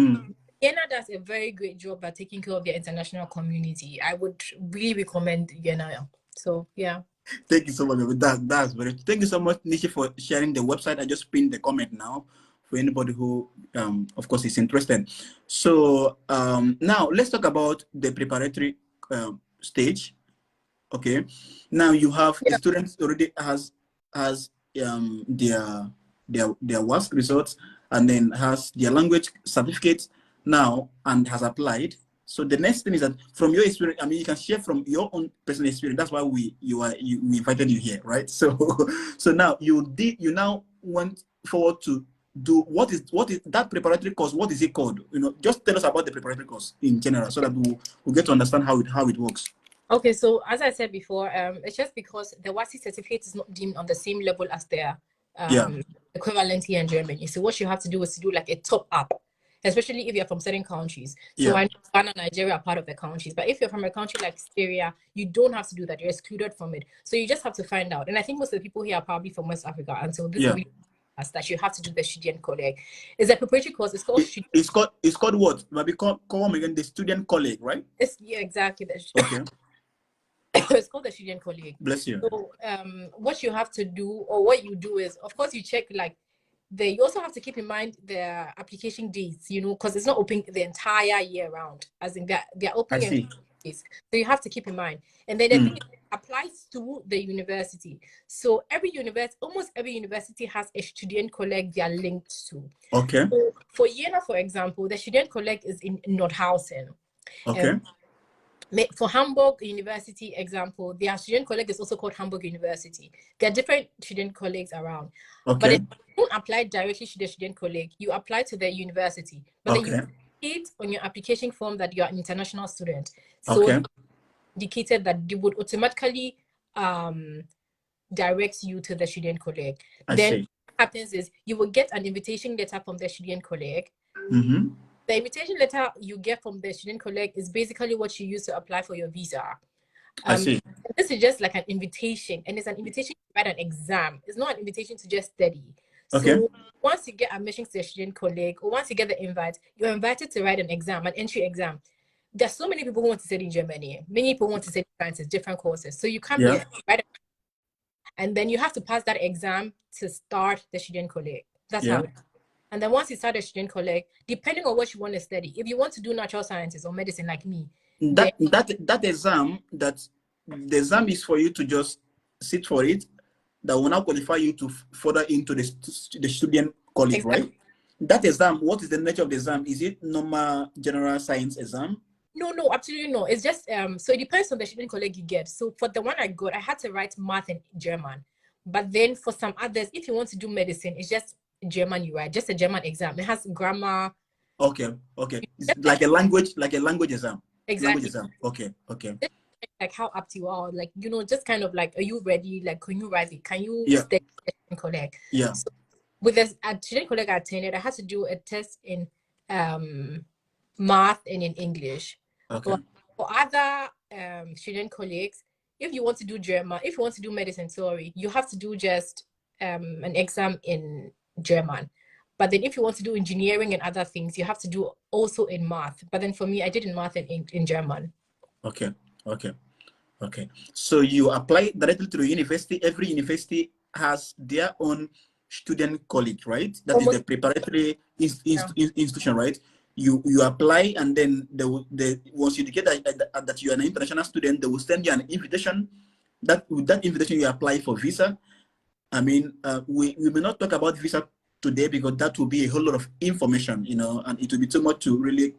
Speaker 2: Vienna does a very great job at taking care of their international community. I would really recommend Vienna. So yeah.
Speaker 1: Thank you so much. That's very. Thank you so much, Nishi, for sharing the website. I just pinned the comment now for anybody who, of course, is interested. So now let's talk about the preparatory stage. Okay. Now you have the students already has their work results, and then has their language certificate now and has applied. So the next thing is that from your experience, I mean, you can share from your own personal experience. That's why we invited you here, right? So so now you now went forward to do what is that preparatory course? What is it called? Just tell us about the preparatory course in general, so that we'll get to understand how it works.
Speaker 2: Okay, so as I said before, it's just because the WASI certificate is not deemed on the same level as their equivalent here in Germany. So what you have to do is to do like a top up, especially if you're from certain countries. So I know Ghana and Nigeria are part of the countries, but if you're from a country like Syria, you don't have to do that. You're excluded from it. So you just have to find out. And I think most of the people here are probably from West Africa, and so this really that you have to do the student colleague. It's a preparatory course. It's called
Speaker 1: it's called what? Maybe call again, the student colleague, right?
Speaker 2: Exactly.
Speaker 1: Okay.
Speaker 2: It's called the student colleague.
Speaker 1: Bless you.
Speaker 2: So what you have to do, or what you do, is, of course, you check like you also have to keep in mind the application dates, because it's not open the entire year round, as in they're opening days. So you have to keep in mind. And then the thing applies to the university. So almost every university has a student colleague they are linked to.
Speaker 1: Okay.
Speaker 2: So for Jena, for example, the student colleague is in Nordhausen.
Speaker 1: Okay.
Speaker 2: For Hamburg University example, their student colleague is also called Hamburg University. There are different student colleagues around.
Speaker 1: Okay.
Speaker 2: But if you don't apply directly to the student colleague, you apply to the university. But then you indicate on your application form that you are an international student. So indicated that they would automatically direct you to the student colleague. Then what happens is you will get an invitation letter from the student colleague. The invitation letter you get from the student colleague is basically what you use to apply for your visa. This is just like an invitation, and it's an invitation to write an exam. It's not an invitation to just study. So once you get admission to the student colleague, or once you get the invite, you're invited to write an exam, an entry exam. There's so many people who want to study in Germany. Many people want to study sciences, different courses. So you come here, write and then you have to pass that exam to start the student colleague. That's how it is. And then once you start a student colleague, depending on what you want to study, if you want to do natural sciences or medicine like me,
Speaker 1: that exam, the exam is for you to just sit for it, that will now qualify you to further into the student colleague, right? That exam, what is the nature of the exam? Is it normal general science exam?
Speaker 2: No, absolutely no. It's just so it depends on the student colleague you get. So for the one I got, I had to write math and German. But then for some others, if you want to do medicine, it's just German you write, just a German exam. It has grammar.
Speaker 1: Okay. It's like a language exam.
Speaker 2: Exactly.
Speaker 1: Language exam. Okay.
Speaker 2: Like how apt you are, like, just kind of like, are you ready? Like, can you write it? Can you stay student colleague?
Speaker 1: Yeah.
Speaker 2: So with a student colleague I attended, I had to do a test in math and in English.
Speaker 1: Okay.
Speaker 2: But for other student colleagues, if you want to do German, if you want to do medicine, you have to do just an exam in German. But then if you want to do engineering and other things, you have to do also in math. But then for me, I did in math and in German.
Speaker 1: Okay, okay, okay. So you apply directly to the university. Every university has their own student college, right? That is the
Speaker 2: Almost,
Speaker 1: preparatory
Speaker 2: yeah.
Speaker 1: institution, right? You apply, and then once you get that you are an international student, they will send you an invitation. That with that invitation, you apply for visa. I mean, we may not talk about visa today because that will be a whole lot of information, you know, and it will be too much to really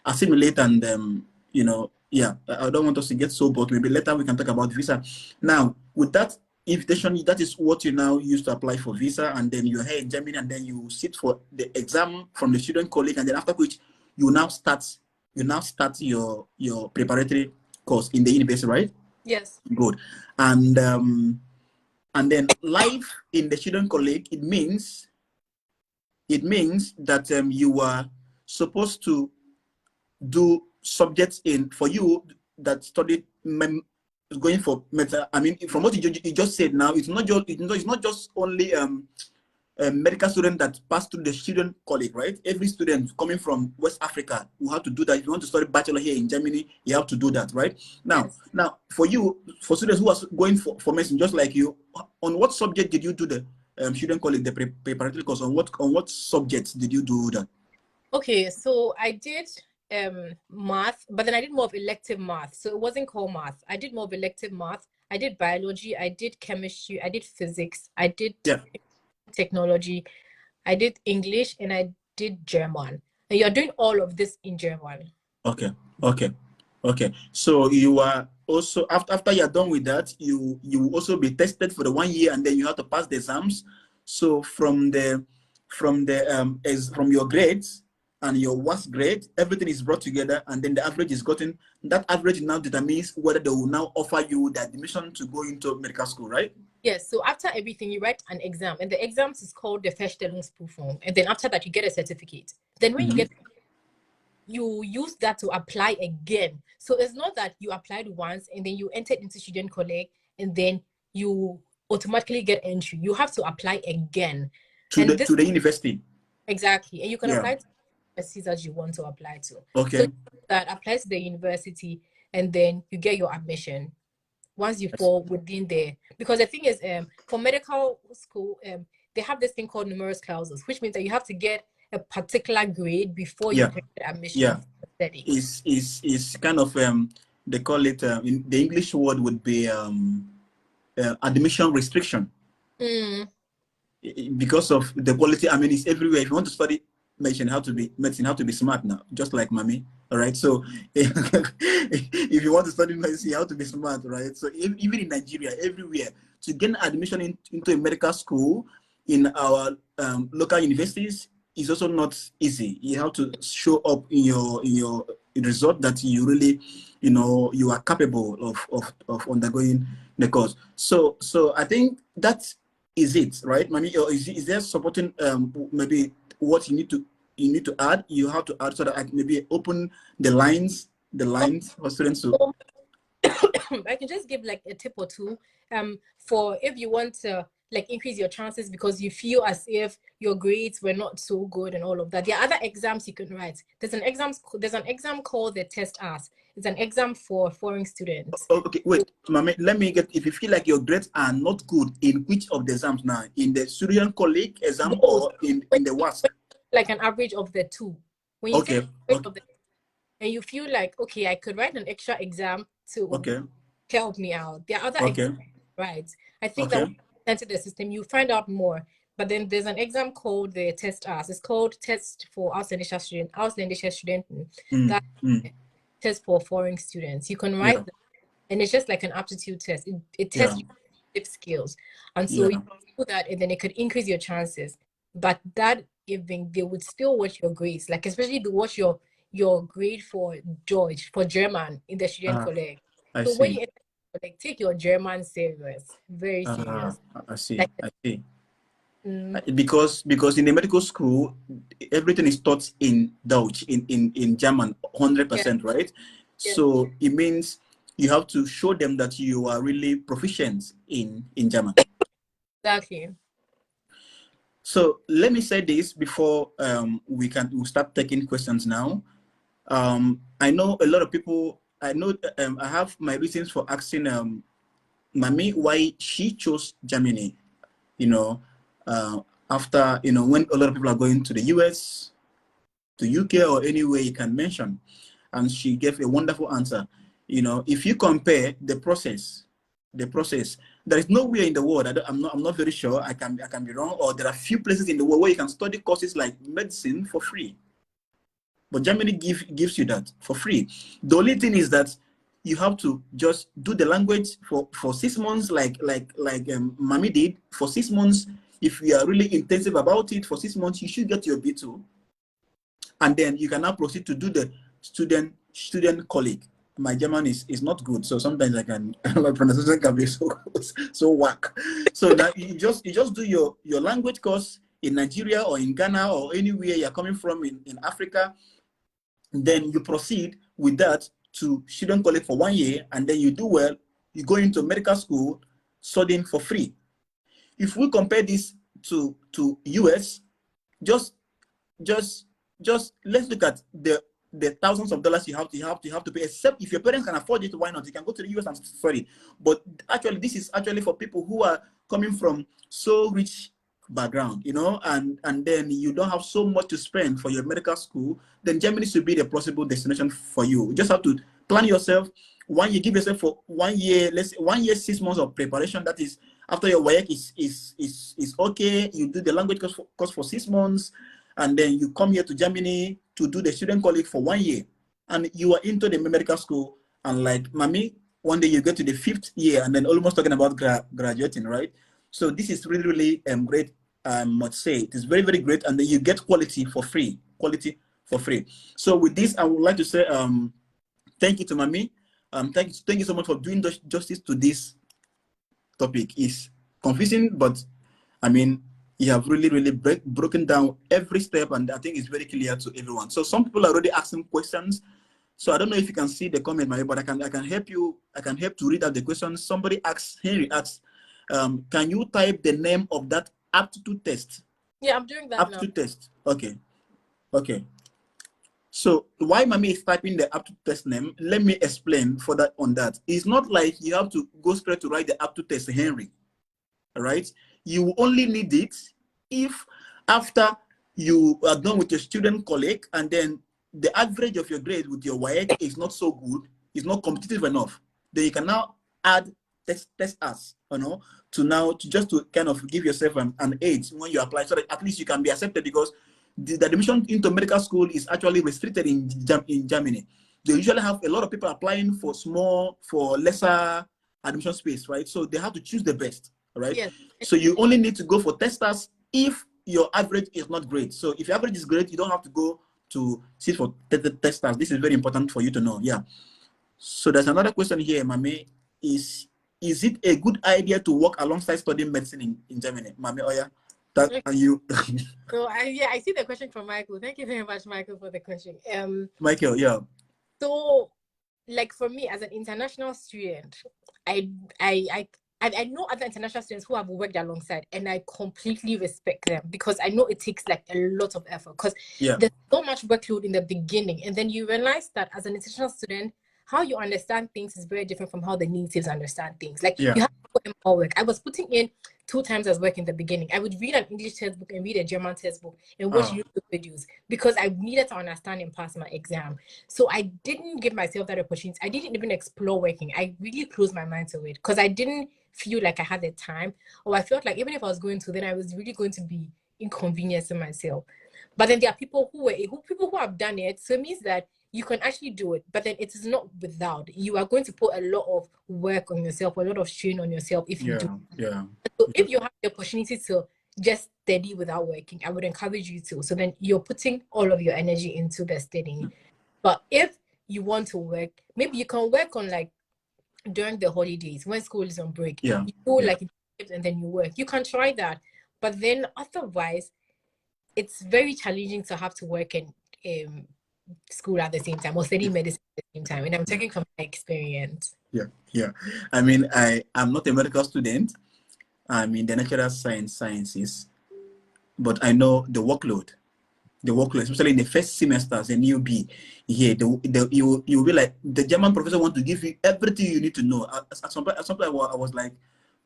Speaker 1: assimilate and, you know, yeah, I don't want us to get so bored. Maybe later we can talk about visa. Now, with that invitation, that is what you now use to apply for visa, and then you're here in Germany, and then you sit for the exam from the student college, and then after which you now start your preparatory course in the university, right?
Speaker 2: Yes.
Speaker 1: Good. And then life in the student college, it means that you are supposed to do subjects in, for you that studied going for meta. I mean, from what you just said now, it's not just only medical student that pass through the student college, right? Every student coming from West Africa will have to do that. If you want to study bachelor here in Germany, you have to do that, right? Now,
Speaker 2: Yes.
Speaker 1: now for you, for students who are going for medicine, just like you, on what subject did you do the student college, the preparatory course? On what subjects did you do that?
Speaker 2: Okay, so I did math, but then I did more of elective math. So it wasn't called math. I did more of elective math. I did biology, I did chemistry, I did physics, I did
Speaker 1: Yeah.
Speaker 2: technology, I did English, and I did German. And you're doing all of this in German.
Speaker 1: Okay. Okay. Okay. So you are also, after you're done with that, you will also be tested for the 1 year, and then you have to pass the exams. So from your grades and your worst grade, everything is brought together, and then the average is gotten. That average now determines whether they will now offer you the admission to go into medical school, right?
Speaker 2: Yes, so after everything, you write an exam, and the exams is called the Feststellungsprüfung. And then after that, you get a certificate. Then when you get, you use that to apply again. So it's not that you applied once and then you entered into student college and then you automatically get entry. You have to apply again.
Speaker 1: To the university.
Speaker 2: Exactly. And you can
Speaker 1: Yeah.
Speaker 2: apply to the universities that you want to apply to.
Speaker 1: Okay.
Speaker 2: So that applies to the university, and then you get your admission once you fall within there. Because the thing is, for medical school, they have this thing called numerous clauses, which means that you have to get a particular grade before you can get admission
Speaker 1: Yeah.
Speaker 2: for study.
Speaker 1: Is kind of they call it in the English word would be admission restriction. Because of the quality. I mean, it's everywhere. If you want to study medicine, how to be smart now, just like Maame. All right. So if you want to study medicine, you have to be smart, right? So even in Nigeria, everywhere, to gain admission into a medical school in our local universities is also not easy. You have to show up in your result that you really, you are capable of undergoing the course. So I think that's is it, right, Mami? Or is there supporting maybe what you need to add? You have to add so that I can maybe open the lines for students to.
Speaker 2: I can just give like a tip or two for if you want to like increase your chances because you feel as if your grades were not so good and all of that. There are other exams you can write. There's an exam called the test AS. It's an exam for foreign students.
Speaker 1: Okay, wait, Mame, let me get, if you feel like your grades are not good, in which of the exams now? In the student colleague exam or in the WASC?
Speaker 2: Like an average of the two. When you
Speaker 1: Okay.
Speaker 2: and you feel like, okay, I could write an extra exam to help me out. There are other exams, right? I think that when you enter the system, you find out more. But then there's an exam called the test AS. It's called Test for Ausländische Studenten. That test for foreign students. You can write that, and it's just like an aptitude test. It tests your skills. And so you do that, and then it could increase your chances. But that even they would still watch your grades, like especially to watch your grade for German in the student college. So when you like take your German serious, very serious.
Speaker 1: I see.
Speaker 2: Like,
Speaker 1: I see. Because in the medical school, everything is taught in Dutch, in German, 100%, right? So it means you have to show them that you are really proficient in German.
Speaker 2: Exactly.
Speaker 1: So let me say this before we'll start taking questions now. I know a lot of people. I know I have my reasons for asking Maame why she chose Germany. You know, after when a lot of people are going to the US, to UK, or anywhere you can mention, and she gave a wonderful answer. If you compare the process, there is nowhere in the world. I'm not very sure. I can be wrong, or there are few places in the world where you can study courses like medicine for free. But Germany gives you that for free. The only thing is that you have to just do the language for 6 months, like Maame did for 6 months. If you are really intensive about it for 6 months, you should get your B2, and then you can now proceed to do the student colleague. My German is not good, so sometimes my pronunciation can be so whack. So that you just do your language course in Nigeria or in Ghana or anywhere you're coming from in Africa. Then you proceed with that to student college for 1 year, and then you do well, you go into medical school studying for free. If we compare this to US, just let's look at the thousands of dollars you have to pay. Except if your parents can afford it, why not? You can go to the US and study. But actually, this is actually for people who are coming from so rich background, and then you don't have so much to spend for your medical school. Then Germany should be the possible destination for you. You just have to plan yourself. 1 year, give yourself for 1 year, let's say 1 year, 6 months of preparation. That is after your work is okay. You do the language course for 6 months, and then you come here to Germany to do the student college for 1 year, and you are into the medical school. And like Maame, one day you get to the 5th year, and then almost talking about graduating, right? So this is really, really great. I must say it is very, very great, and then you get quality for free. So with this, I would like to say thank you to Maame. Thank you so much for doing justice to this topic. It's confusing, but I mean, you have really, really broken down every step, and I think it's very clear to everyone. So some people are already asking questions. So I don't know if you can see the comment, Marie, but I can help you. I can help to read out the questions. Henry asks, can you type the name of that aptitude test?
Speaker 2: Yeah, I'm doing that
Speaker 1: aptitude test. Okay. So why Maame is typing the aptitude test name, let me explain further on that. It's not like you have to go straight to write the aptitude test, Henry. All right? You only need it if after you are done with your student colleague, and then the average of your grade with your WAEC is not so good, is not competitive enough, then you can now add test us, to just to kind of give yourself an edge when you apply, so that at least you can be accepted, because the admission into medical school is actually restricted in Germany. They usually have a lot of people applying for lesser admission space, right? So they have to choose the best, right?
Speaker 2: Yes.
Speaker 1: So you only need to go for testers if your average is not great. So if your average is great, you don't have to go to sit for testers. This is very important for you to know. Yeah. So there's another question here, Maame. Is it a good idea to work alongside studying medicine in Germany? Maame, Oya, and you.
Speaker 2: So I see the question from Michael. Thank you very much, Michael, for the question.
Speaker 1: Michael, yeah.
Speaker 2: So, like for me as an international student, I know other international students who have worked alongside, and I completely respect them, because I know it takes like a lot of effort, because there's so much workload in the beginning, and then you realize that as an international student, how you understand things is very different from how the natives understand things. Like you have to put in more work. I was putting in 2 times as work in the beginning. I would read an English textbook and read a German textbook and watch YouTube videos, because I needed to understand and pass my exam. So I didn't give myself that opportunity. I didn't even explore working. I really closed my mind to it, because I didn't feel like I had the time, or I felt like even if I was going to, then I was really going to be inconveniencing myself. But then there are people who have done it. So it means that you can actually do it, but then it is not without. You are going to put a lot of work on yourself, a lot of strain on yourself if you do.
Speaker 1: Yeah.
Speaker 2: So if you have the opportunity to just study without working, I would encourage you to. So then you're putting all of your energy into the studying. But if you want to work, maybe you can work on like during the holidays when school is on break.
Speaker 1: Yeah.
Speaker 2: You go like and then you work. You can try that. But then otherwise, it's very challenging to have to work in school at the same time, or study medicine at the same time. And I'm talking from my experience.
Speaker 1: Yeah. I mean, I'm not a medical student, I'm in the natural sciences, but I know the workload, especially in the first semester as a newbie here, you will be like, the German professor want to give you everything you need to know. At some point, I was like,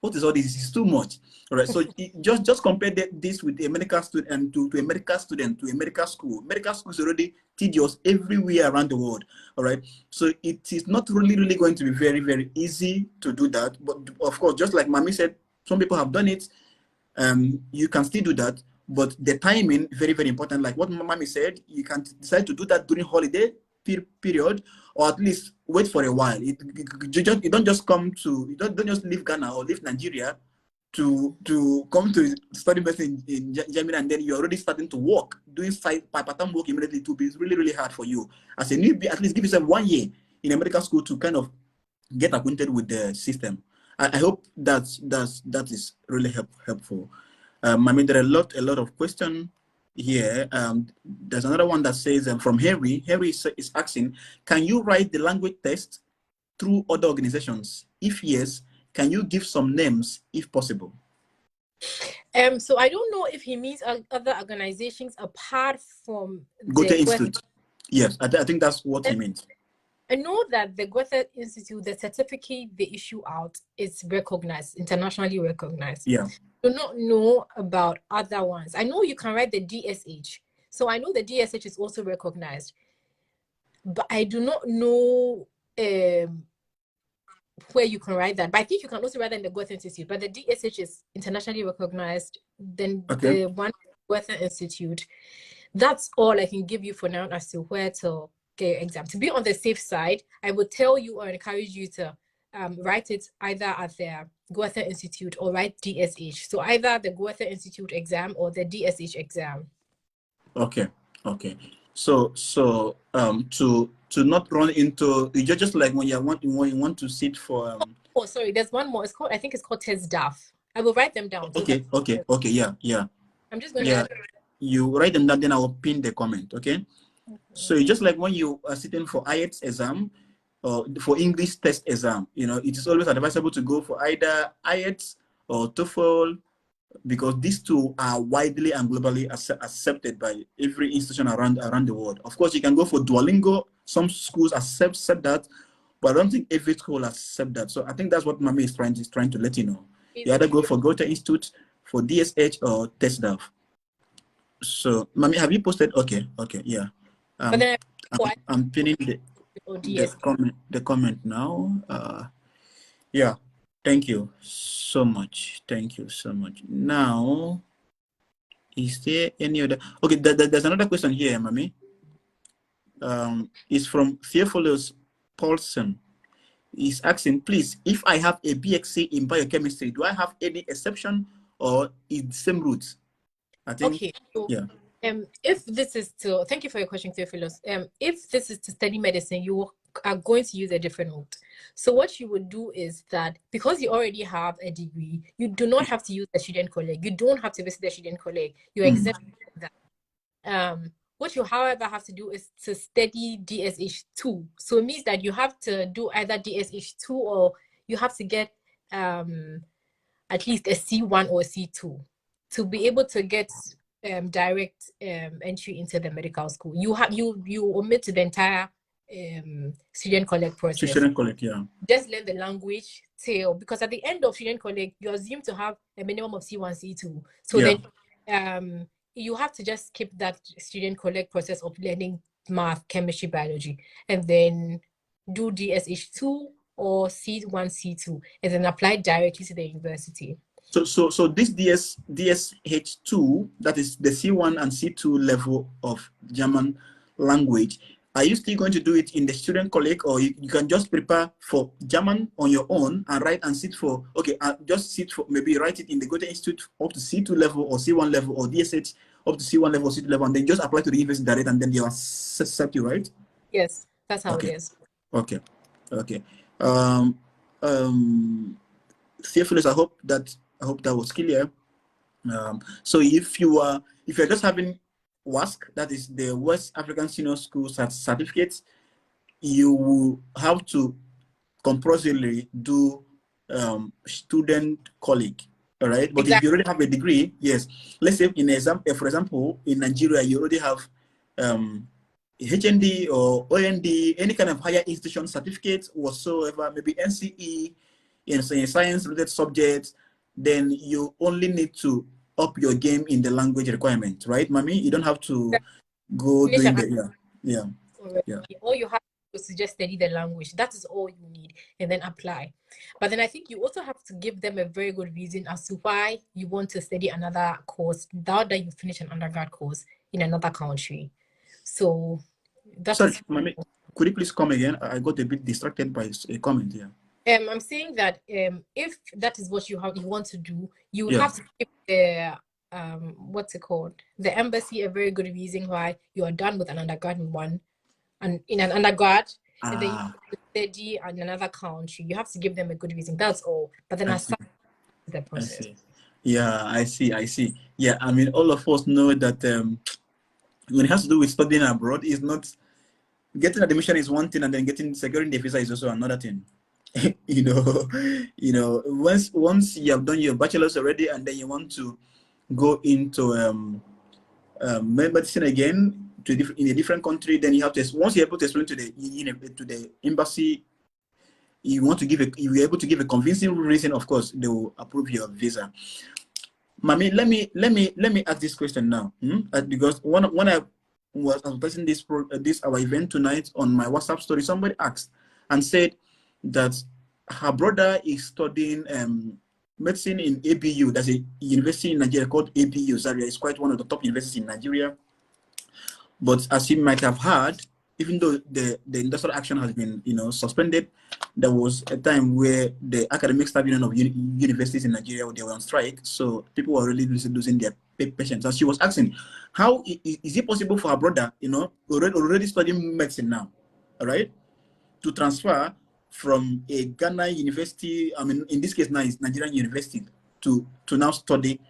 Speaker 1: what is all this? It's too much. All right. So just compare this with a medical student and to a medical student, to a medical school. Medical school is already tedious everywhere around the world. All right. So it is not really going to be very, very easy to do that. But of course, just like Mami said, some people have done it. You can still do that, but the timing very, very important. Like what Mami said, you can decide to do that during holiday period, or at least wait for a while. You don't just come to, you don't just leave Ghana or leave Nigeria to come to study medicine in Germany, and then you're already starting to work, doing part-time work immediately. To be really, really hard for you as a newbie. At least give yourself 1 year in a medical school to kind of get acquainted with the system. I hope that is really helpful. I mean, there are a lot of questions here. There's another one that says from Harry. Harry is asking, can you write the language test through other organizations? If yes, can you give some names if possible?
Speaker 2: So I don't know if he means other organizations apart from
Speaker 1: Goethe
Speaker 2: the
Speaker 1: Institute. Yes, I think that's what he means.
Speaker 2: I know that the Goethe Institute, the certificate they issue out is recognized, internationally recognized.
Speaker 1: Yeah.
Speaker 2: I do not know about other ones. I know you can write the DSH. So I know the DSH is also recognized. But I do not know where you can write that. But I think you can also write that in the Goethe Institute. But the DSH is internationally recognized. Then the one Goethe Institute. That's all I can give you for now as to where to get exam. To be on the safe side, I would tell you or encourage you to write it either at the Goethe Institute or write DSH. So either the Goethe Institute exam or the DSH exam.
Speaker 1: Okay. So to not run into, just like when you want to sit for
Speaker 2: oh sorry, there's one more. I think it's called TESDAF. I will write them down.
Speaker 1: Okay. Yeah.
Speaker 2: I'm just gonna
Speaker 1: you write them down, then I will pin the comment. Okay. So just like when you are sitting for IELTS exam or for English test exam, it is always advisable to go for either IELTS or TOEFL, because these two are widely and globally accepted by every institution around the world. Of course, you can go for Duolingo. Some schools accept that, but I don't think every school accept that. So I think that's what Mami is trying to let you know. You either go for Goethe Institute, for DSH, or TESDAF. So Mami, have you posted? Okay, yeah. I'm pinning the comment now. Yeah. Thank you so much. Now, is there any other? Okay, there's another question here, Mami. It's from Theophilus Paulson. He's asking, please, if I have a BXc in biochemistry, do I have any exception or is the same route? I think.
Speaker 2: Okay. So,
Speaker 1: yeah.
Speaker 2: If this is to, thank you for your question, Theophilus. If this is to study medicine, you are going to use a different route. So what you would do is that because you already have a degree, you do not have to use the student colleague. You don't have to visit the student colleague. You're exempt from that. What you, however, have to do is to study DSH2. So it means that you have to do either DSH2 or you have to get at least a C1 or a C2 to be able to get direct entry into the medical school. You omit the entire student collect process.
Speaker 1: Student collect, yeah.
Speaker 2: Just learn the language till, because at the end of student collect, you assume to have a minimum of C1, C2. So then you have to just skip that student collect process of learning math, chemistry, biology, and then do DSH2 or C1, C2, and then apply directly to the university.
Speaker 1: So this DSH2, that is the C1 and C2 level of German language, are you still going to do it in the student college, or you can just prepare for German on your own and write and sit for, just sit for, maybe write it in the Goethe Institute up to C2 level or C1 level, or DSH up to C1 level or C2 level, and then just apply to the university direct, and then they will accept you, right?
Speaker 2: Yes, that's how it is.
Speaker 1: Okay. Theophilus, I hope that was clear. So if you're just having WASC, that is the West African Senior School certificate, you will have to compulsorily do student colleague. all right? But if
Speaker 2: Exactly.
Speaker 1: you already have a degree, yes. Let's say for example, in Nigeria, you already have HND or OND, any kind of higher institution certificate whatsoever, maybe NCE in science-related subjects, then you only need to up your game in the language requirement, right, Mami? You don't have to go
Speaker 2: Finish
Speaker 1: doing
Speaker 2: an
Speaker 1: the, yeah,
Speaker 2: already.
Speaker 1: yeah.
Speaker 2: All you have to do is just study the language. That is all you need, and then apply. But then I think you also have to give them a very good reason as to why you want to study another course now that you finish an undergrad course in another country. So that
Speaker 1: Sorry,
Speaker 2: is.
Speaker 1: Mami, could you please come again? I got a bit distracted by a comment here.
Speaker 2: I'm saying that if that is what you want to do, you would
Speaker 1: Yeah.
Speaker 2: have to give the what's it called, the embassy, a very good reason why you are done with an undergrad in an undergrad, and then you
Speaker 1: Ah,
Speaker 2: study in another country. You have to give them a good reason. That's all. But then
Speaker 1: I
Speaker 2: aside
Speaker 1: see.
Speaker 2: the
Speaker 1: I
Speaker 2: process.
Speaker 1: see. Yeah, I see. I see. Yeah, I mean, all of us know that when it has to do with studying abroad, is not getting admission is one thing, and then getting securing the visa is also another thing. you know, once you have done your bachelor's already, and then you want to go into medicine again in a different country, then you have to, once you're able to explain to the embassy, you're able to give a convincing reason, of course they will approve your visa. Mami, let me ask this question now, because when I was advertising this our event tonight on my WhatsApp story, somebody asked and said that her brother is studying medicine in ABU. That's a university in Nigeria called ABU Zaria. It's quite one of the top universities in Nigeria. But as you might have heard, even though the industrial action has been suspended, there was a time where the academic staff union of universities in Nigeria, they were on strike. So people were really losing their patience. And she was asking, how is it possible for her brother, already studying medicine now, all right, to transfer from a Ghana university, I mean, in this case now it's Nigerian university, to now study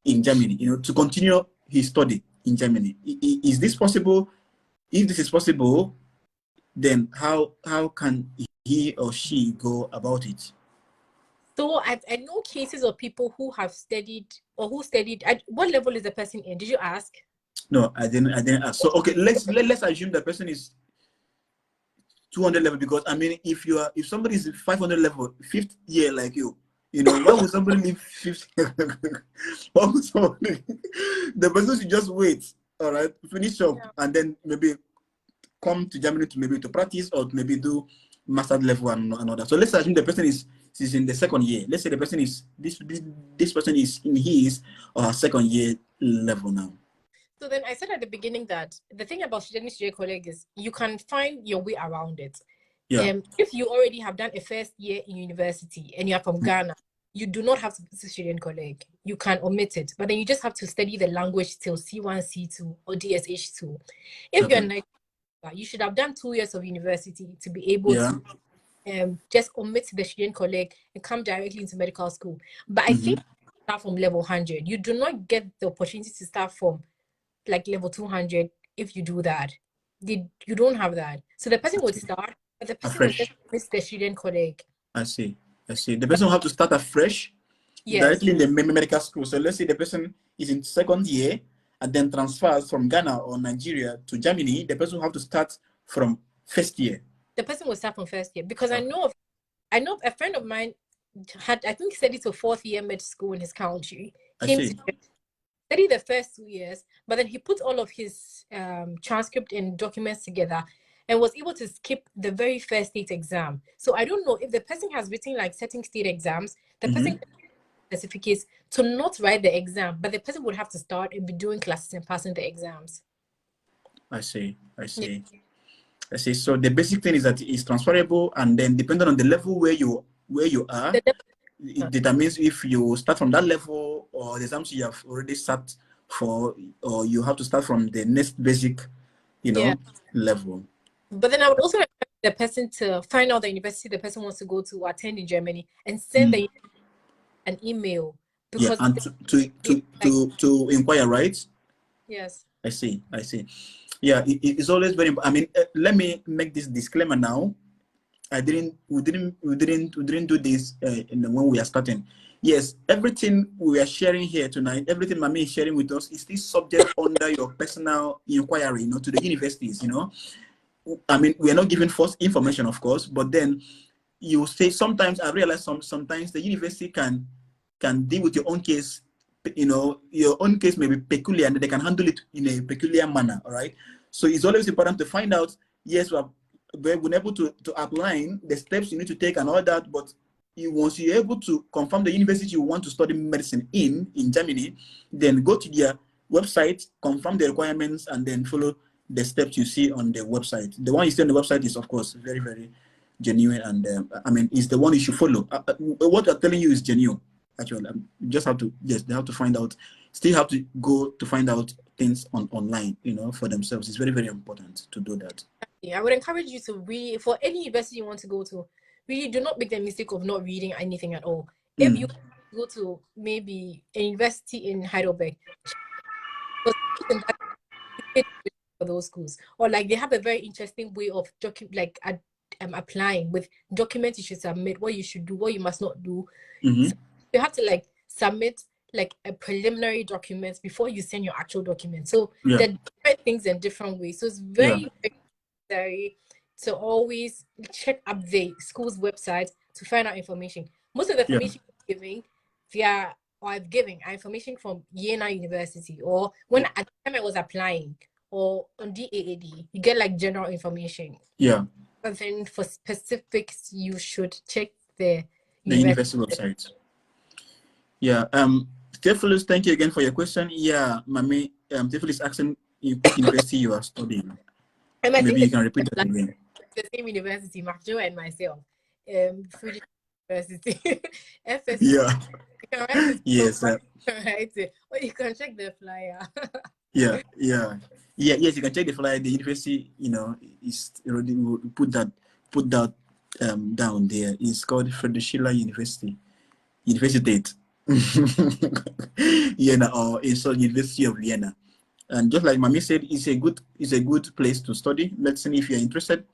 Speaker 1: in Germany, to continue his study in Germany. Is this possible? If this is possible, then how can he or she go about it?
Speaker 2: So I know cases of people who have studied or who studied. At what level is the person in? Did you ask?
Speaker 1: No, I didn't ask. So okay, let's assume the person is 200 level, because I mean, if somebody is 500 level, fifth year like you, why would somebody leave fifth? Why would somebody? The person should just wait, all right, finish up,
Speaker 2: Yeah.
Speaker 1: and then maybe come to Germany to maybe to practice or to maybe do master level and other. So let's assume the person is in the second year. Let's say the person is this person is in his or her second year level now.
Speaker 2: So then I said at the beginning that the thing about student colleague is you can find your way around it.
Speaker 1: Yeah.
Speaker 2: If you already have done a first year in university and you are from Ghana, you do not have to be a student colleague. You can omit it, but then you just have to study the language till C1, C2 or DSH2. If you're
Speaker 1: Okay.
Speaker 2: Nigeria, you should have done 2 years of university to be able
Speaker 1: Yeah.
Speaker 2: to just omit the student colleague and come directly into medical school. But I think start from level 100. You do not get the opportunity to start from like level 200 if you do that. You don't have that. So the person would start, but the person would just
Speaker 1: Afresh.
Speaker 2: miss the student colleague.
Speaker 1: I see. The person will have to start afresh
Speaker 2: Yes.
Speaker 1: directly in the medical school. So let's say the person is in second year and then transfers from Ghana or Nigeria to Germany. The person will have to start from first year.
Speaker 2: The person will start from first year because I
Speaker 1: Okay.
Speaker 2: know a friend of mine had, I think, studied to fourth year med school in his country,
Speaker 1: I
Speaker 2: came to
Speaker 1: see.
Speaker 2: study the first 2 years, but then he put all of his transcript and documents together and was able to skip the very first state exam. So I don't know if the person has written like certain state exams, the person certificates to not write the exam, but the person would have to start and be doing classes and passing the exams.
Speaker 1: I see.
Speaker 2: Yeah.
Speaker 1: I see. So the basic thing is that it's transferable, and then depending on the level where you are, it determines if you start from that level or the exams you have already sat for, or you have to start from the next basic,
Speaker 2: Yeah.
Speaker 1: level.
Speaker 2: But then I would also recommend the person to find out the university the person wants to go to attend in Germany and send an email
Speaker 1: Yeah,
Speaker 2: because
Speaker 1: and to inquire, right?
Speaker 2: yes.
Speaker 1: I see. Yeah, it's always very. I mean, let me make this disclaimer now. we didn't do this when we are starting. Yes, everything we are sharing here tonight, everything Mami is sharing with us is still subject under your personal inquiry, to the universities, I mean, we are not giving false information, of course, but then you say sometimes I realize sometimes the university can deal with your own case. Your own case may be peculiar and they can handle it in a peculiar manner. All right. So it's always important to find out, yes, we're able to outline the steps you need to take and all that, but once you're able to confirm the university you want to study medicine in Germany, then go to their website, confirm the requirements, and then follow the steps you see on the website. The one you see on the website is, of course, very, very genuine, and I mean, it's the one you should follow. What I'm telling you is genuine. Actually, you just have to, yes, they have to find out. Still have to go to find out things online, for themselves. It's very, very important to do that.
Speaker 2: Yeah, I would encourage you to read for any university you want to go to. Really, do not make the mistake of not reading anything at all. If you go to maybe a university in Heidelberg, for those schools, or like they have a very interesting way of applying with documents you should submit, what you should do, what you must not do. So you have to submit like a preliminary document before you send your actual document. So there are different things in different ways. So it's very, very necessary to always check up the school's website to find out information. Most of the information I've given are information from Jena University, or when at the time I was applying, or on DAAD, you get like general information.
Speaker 1: Yeah.
Speaker 2: But then for specifics, you should check the
Speaker 1: university website. Yeah. Theophilus, thank you again for your question. Yeah, Mami, Theophilus asking in what university you are studying. Maybe you can repeat that again.
Speaker 2: The same university, Mark Joe and myself. Fuji University. FSU.
Speaker 1: Yeah.
Speaker 2: You can write it.
Speaker 1: Yes.
Speaker 2: Or you can check the flyer.
Speaker 1: Yeah. Yes, you can check the flyer. The university, is already put that down there. It's called Friedrich Schiller University. Universität. Vienna, or it's University of Vienna. And just like Mami said, it's a good place to study medicine. If you're interested,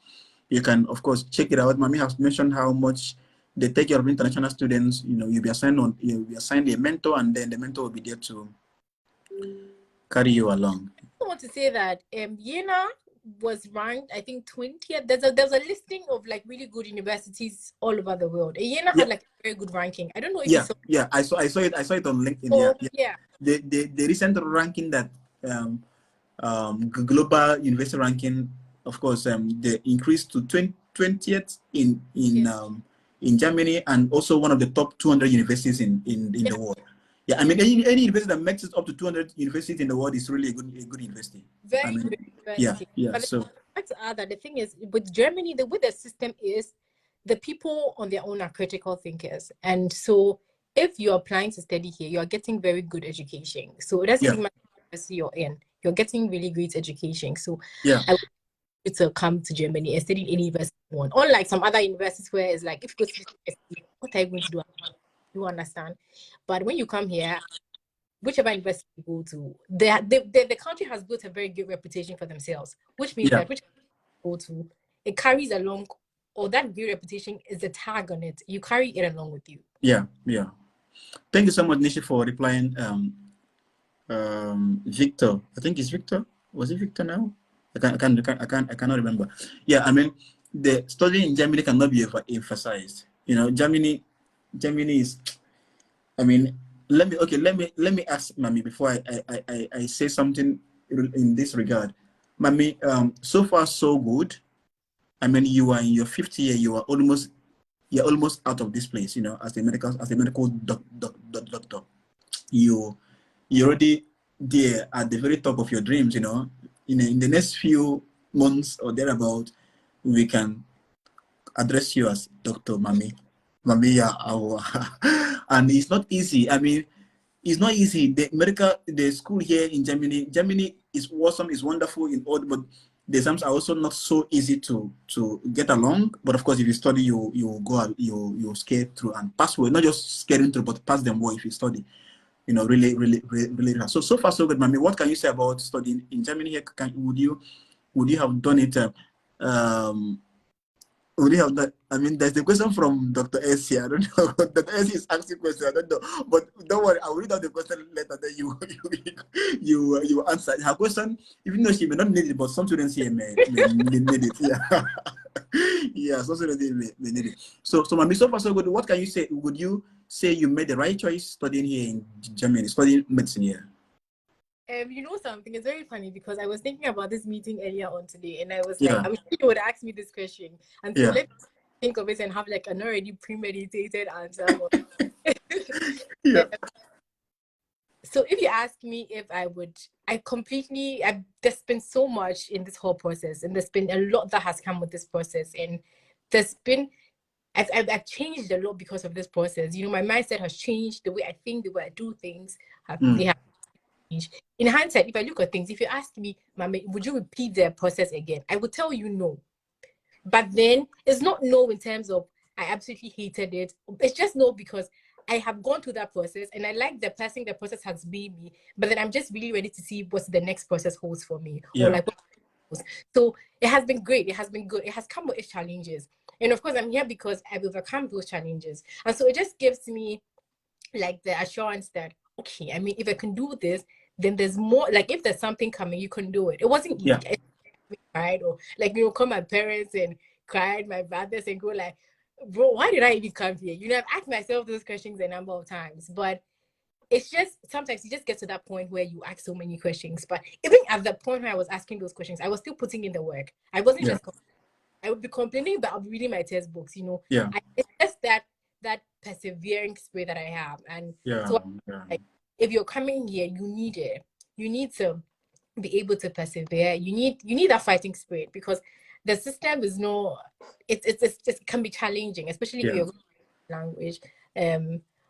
Speaker 1: you can, of course, check it out. Mami has mentioned how much they take care of international students. You'll be assigned a mentor, and then the mentor will be there to carry you along.
Speaker 2: I want to say that Vienna was ranked, I think, 20th. There's a listing of like really good universities all over the world. Vienna had like a very good ranking. I don't know if you saw.
Speaker 1: Yeah, I saw it on LinkedIn. The recent ranking that global university ranking, of course, they increased to 20th in Germany, and also one of the top 200 universities in the world. Yeah, I mean, any university that makes it up to 200 universities in the world is really a good university.
Speaker 2: Very good university.
Speaker 1: Yeah.
Speaker 2: But
Speaker 1: So
Speaker 2: I like to add that the thing is, with Germany, the way the system is, the people on their own are critical thinkers, and so if you're applying to study here, you're getting very good education. So it doesn't even matter what university you're in, you're getting really great education. So I would you to come to Germany and study in any university you want. Unlike some other universities where it's like, if you go to university, what are you going to do? You understand? But when you come here, whichever university you go to, the country has built a very good reputation for themselves, which means that whichever you go to, it carries along, or that good reputation is a tag on it. You carry it along with you.
Speaker 1: Yeah. Thank you so much, Nishi, for replying. Victor, I think it's Victor. Was it Victor now? I cannot remember. Yeah, I mean, the study in Germany cannot be emphasized. Germany is. I mean, let me ask Mami before I say something in this regard. Mami, so far so good. I mean, you are in your 5th year. You're almost out of this place. As a medical doctor, you're already there at the very top of your dreams. In the next few months or thereabout, we can address you as Dr. Mami Awuah. And it's not easy. I mean, it's not easy. The school here in Germany is awesome, is wonderful in all, but the exams are also not so easy to get along. But of course, if you study, you go out, you skate through and pass well. Not just skating through, but pass them well if you study. Really hard. So far so good, Mami. What can you say about studying in Germany here? Would you have done it would you have that? I mean, there's a question from Dr. S here. I don't know. Dr. S is asking question. I don't know. But don't worry. I'll read out the question later. Then you answer her question. Even though she may not need it, but some students here may need it. Yeah. Yeah. Some students may need it. So Maame, so far so good. What can you say? Would you say you made the right choice studying here in Germany, studying medicine here?
Speaker 2: You know something, it's very funny because I was thinking about this meeting earlier on today, and I was like,
Speaker 1: Yeah.
Speaker 2: I'm sure you would ask me this question. And so
Speaker 1: Yeah.
Speaker 2: let's think of it and have like an already premeditated answer.
Speaker 1: Yeah.
Speaker 2: So if you ask me if I would, there's been so much in this whole process, and there's been a lot that has come with this process, and there's been, I've changed a lot because of this process. You know, my mindset has changed, the way I think, the way I do things, they have changed. In hindsight, if I look at things, if you ask me, Maame, would you repeat the process again? I would tell you no. But then it's not no in terms of I absolutely hated it. It's just no because I have gone through that process and I like the person the process has made me. But then I'm just really ready to see what the next process holds for me, or like what holds. So it has been great. It has been good. It has come with its challenges. And of course, I'm here because I've overcome those challenges. And so it just gives me like the assurance that, okay, I mean, if I can do this, then there's more. Like if there's something coming, you can do it. It wasn't easy.
Speaker 1: Yeah.
Speaker 2: Cried, or like, you know, call my parents and cried, my brothers, and go like, bro, why did I even come here? You know, I've asked myself those questions a number of times, but it's just sometimes you just get to that point where you ask so many questions. But even at the point where I was asking those questions, I was still putting in the work. I wasn't just I would be complaining, but I'll be reading my textbooks, you know.
Speaker 1: Yeah.
Speaker 2: It's just that persevering spirit that I have. And
Speaker 1: Yeah.
Speaker 2: so
Speaker 1: Yeah.
Speaker 2: like, if you're coming here, you need it. You need to be able to persevere. You need that fighting spirit, because the system is no, it can be challenging, especially if you're language.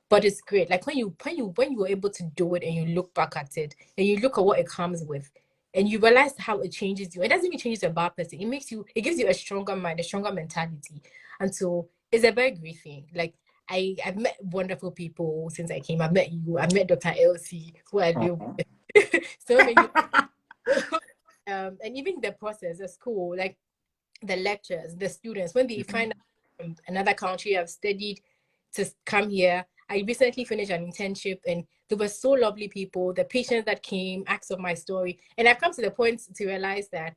Speaker 2: But it's great. Like when you were able to do it and you look back at it and you look at what it comes with, and you realize how it changes you. It doesn't even change you a bad person. It gives you a stronger mind, a stronger mentality. And so it's a very great thing. Like I've met wonderful people since I came. I've met you. I've met Dr. Elsie, who I live with. So many. And even the process, the school, like the lectures, the students, when they find out from another country I've studied to come here. I recently finished an internship, and there were so lovely people, the patients that came, asked of my story. And I've come to the point to realize that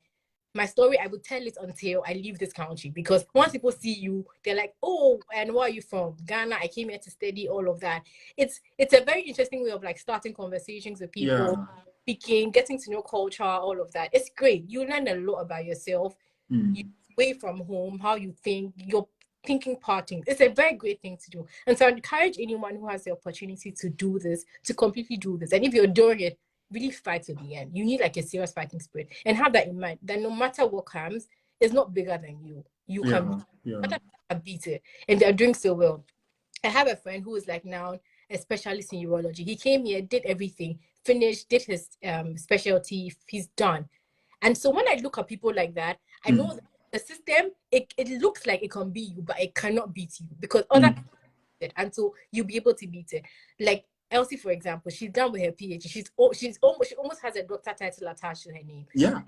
Speaker 2: my story, I would tell it until I leave this country, because once people see you, they're like, oh, and where are you from? Ghana. I came here to study, all of that. It's a very interesting way of like starting conversations with people, speaking, getting to know culture, all of that. It's great. You learn a lot about yourself, you away from home, how you think, your thinking patterns. It's a very great thing to do. And so I encourage anyone who has the opportunity to do this, to completely do this. And if you're doing it, really fight to the end. You need like a serious fighting spirit, and have that in mind that no matter what comes, it's not bigger than you. You can beat it, and they're doing so well. I have a friend who is like now a specialist in urology. He came here, did everything, finished, did his specialty, he's done. And so when I look at people like that, I know that the system, it looks like it can beat you, but it cannot beat you, because other people did it, and so you'll be able to beat it. Like Elsie, for example, she's done with her PhD. She almost has a doctor title attached to her name.
Speaker 1: Yeah.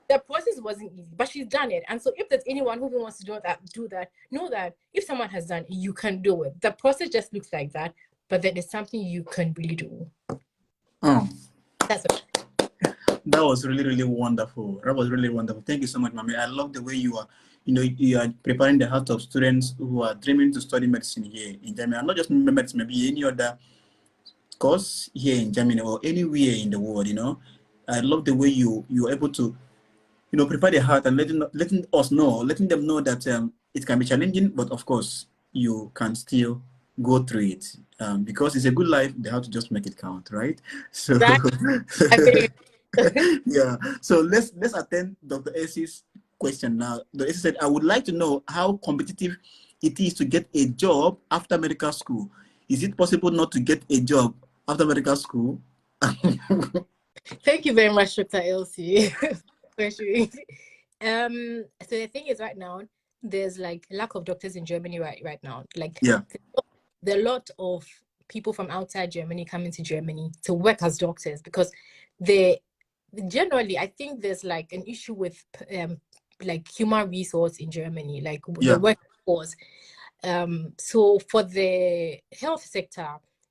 Speaker 2: The process wasn't easy, but she's done it. And so if there's anyone who wants to do that, know that if someone has done it, you can do it. The process just looks like that, but then it's something you can really do.
Speaker 1: Oh,
Speaker 2: That's it.
Speaker 1: that was really, really wonderful. That was really wonderful. Thank you so much, Maame. I love the way you are, you are preparing the heart of students who are dreaming to study medicine here in Germany. And not just medicine, maybe any other course here in Germany or anywhere in the world, I love the way you're able to, prepare the heart and letting them know that it can be challenging, but of course you can still go through it, because it's a good life. They have to just make it count, right? So yeah. So let's attend Dr. S's question now. Dr. S said, I would like to know how competitive it is to get a job after medical school. Is it possible not to get a job after medical school?
Speaker 2: Thank you very much, Dr. Elsie. So the thing is, right now, there's like lack of doctors in Germany right now. Like there are a lot of people from outside Germany coming to Germany to work as doctors, because they generally, I think there's like an issue with like human resource in Germany, like the workforce. So for the health sector,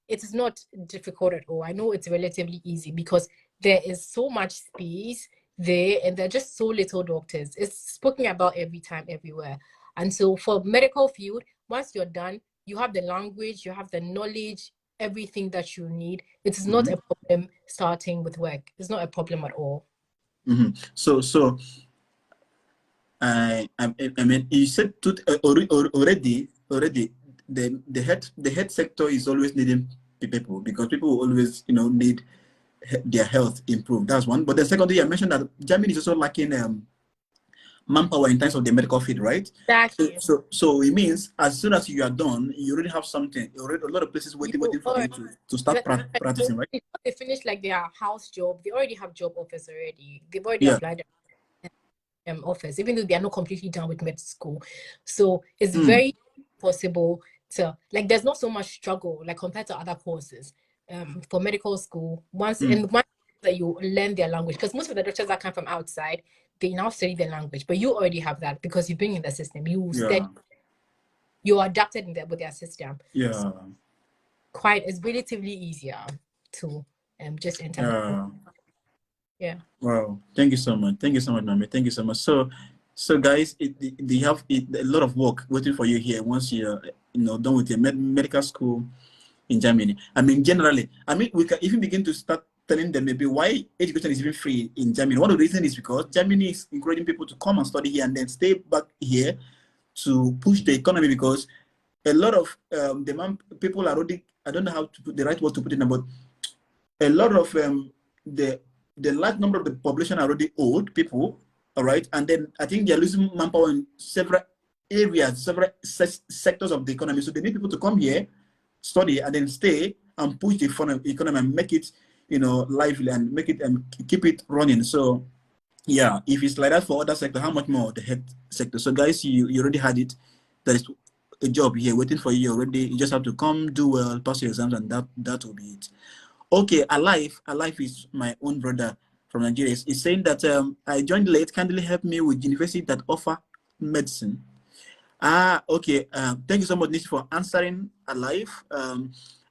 Speaker 2: it is not difficult at all. I know it's relatively easy because there is so much space there and there are just so little doctors. It's spoken about every time, everywhere. And so for medical field, once you're done, you have the language, you have the knowledge, everything that you need. It is not a problem starting with work. It's not a problem at all.
Speaker 1: So I mean, you said already the health sector is always needing people because people always need their health improved. That's one. But the secondly, I mentioned that Germany is also lacking manpower in terms of the medical field, right?
Speaker 2: Exactly.
Speaker 1: So it means as soon as you are done, you already have something. Already a lot of places waiting for you to start practicing, right?
Speaker 2: Before they finish like their house job, they already have job offers already. They've already
Speaker 1: Yeah.
Speaker 2: applied offers, even though they are not completely done with med school. So it's very possible to, like, there's not so much struggle like compared to other courses for medical school. Once that you learn their language, because most of the doctors that come from outside, they now study their language, but you already have that because you've been in the system. You're adapted in there with their system.
Speaker 1: Yeah.
Speaker 2: So it's relatively easier to just enter. Yeah.
Speaker 1: Wow. Thank you so much. Thank you so much, Maame. Thank you so much. So guys, they have a lot of work waiting for you here once you're done with your medical school in Germany. I mean, generally, we can even begin to start telling them maybe why education is even free in Germany. One of the reasons is because Germany is encouraging people to come and study here and then stay back here to push the economy, because a lot of people are already, I don't know how to put the right word to put it, but a lot of the large number of the population are already old people, all right? And then I think they're losing manpower in several areas, several sectors of the economy. So they need people to come here, study, and then stay and push the economy and make it, lively and make it and keep it running. So yeah, if it's like that for other sector, how much more the health sector? So guys, you already had it. There is a job here waiting for you already. You just have to come, do well, pass your exams, and that will be it. Okay, Alive is my own brother from Nigeria. He's saying that I joined late. Kindly help me with university that offer medicine. Okay. Thank you so much, Nishi, for answering. Alive.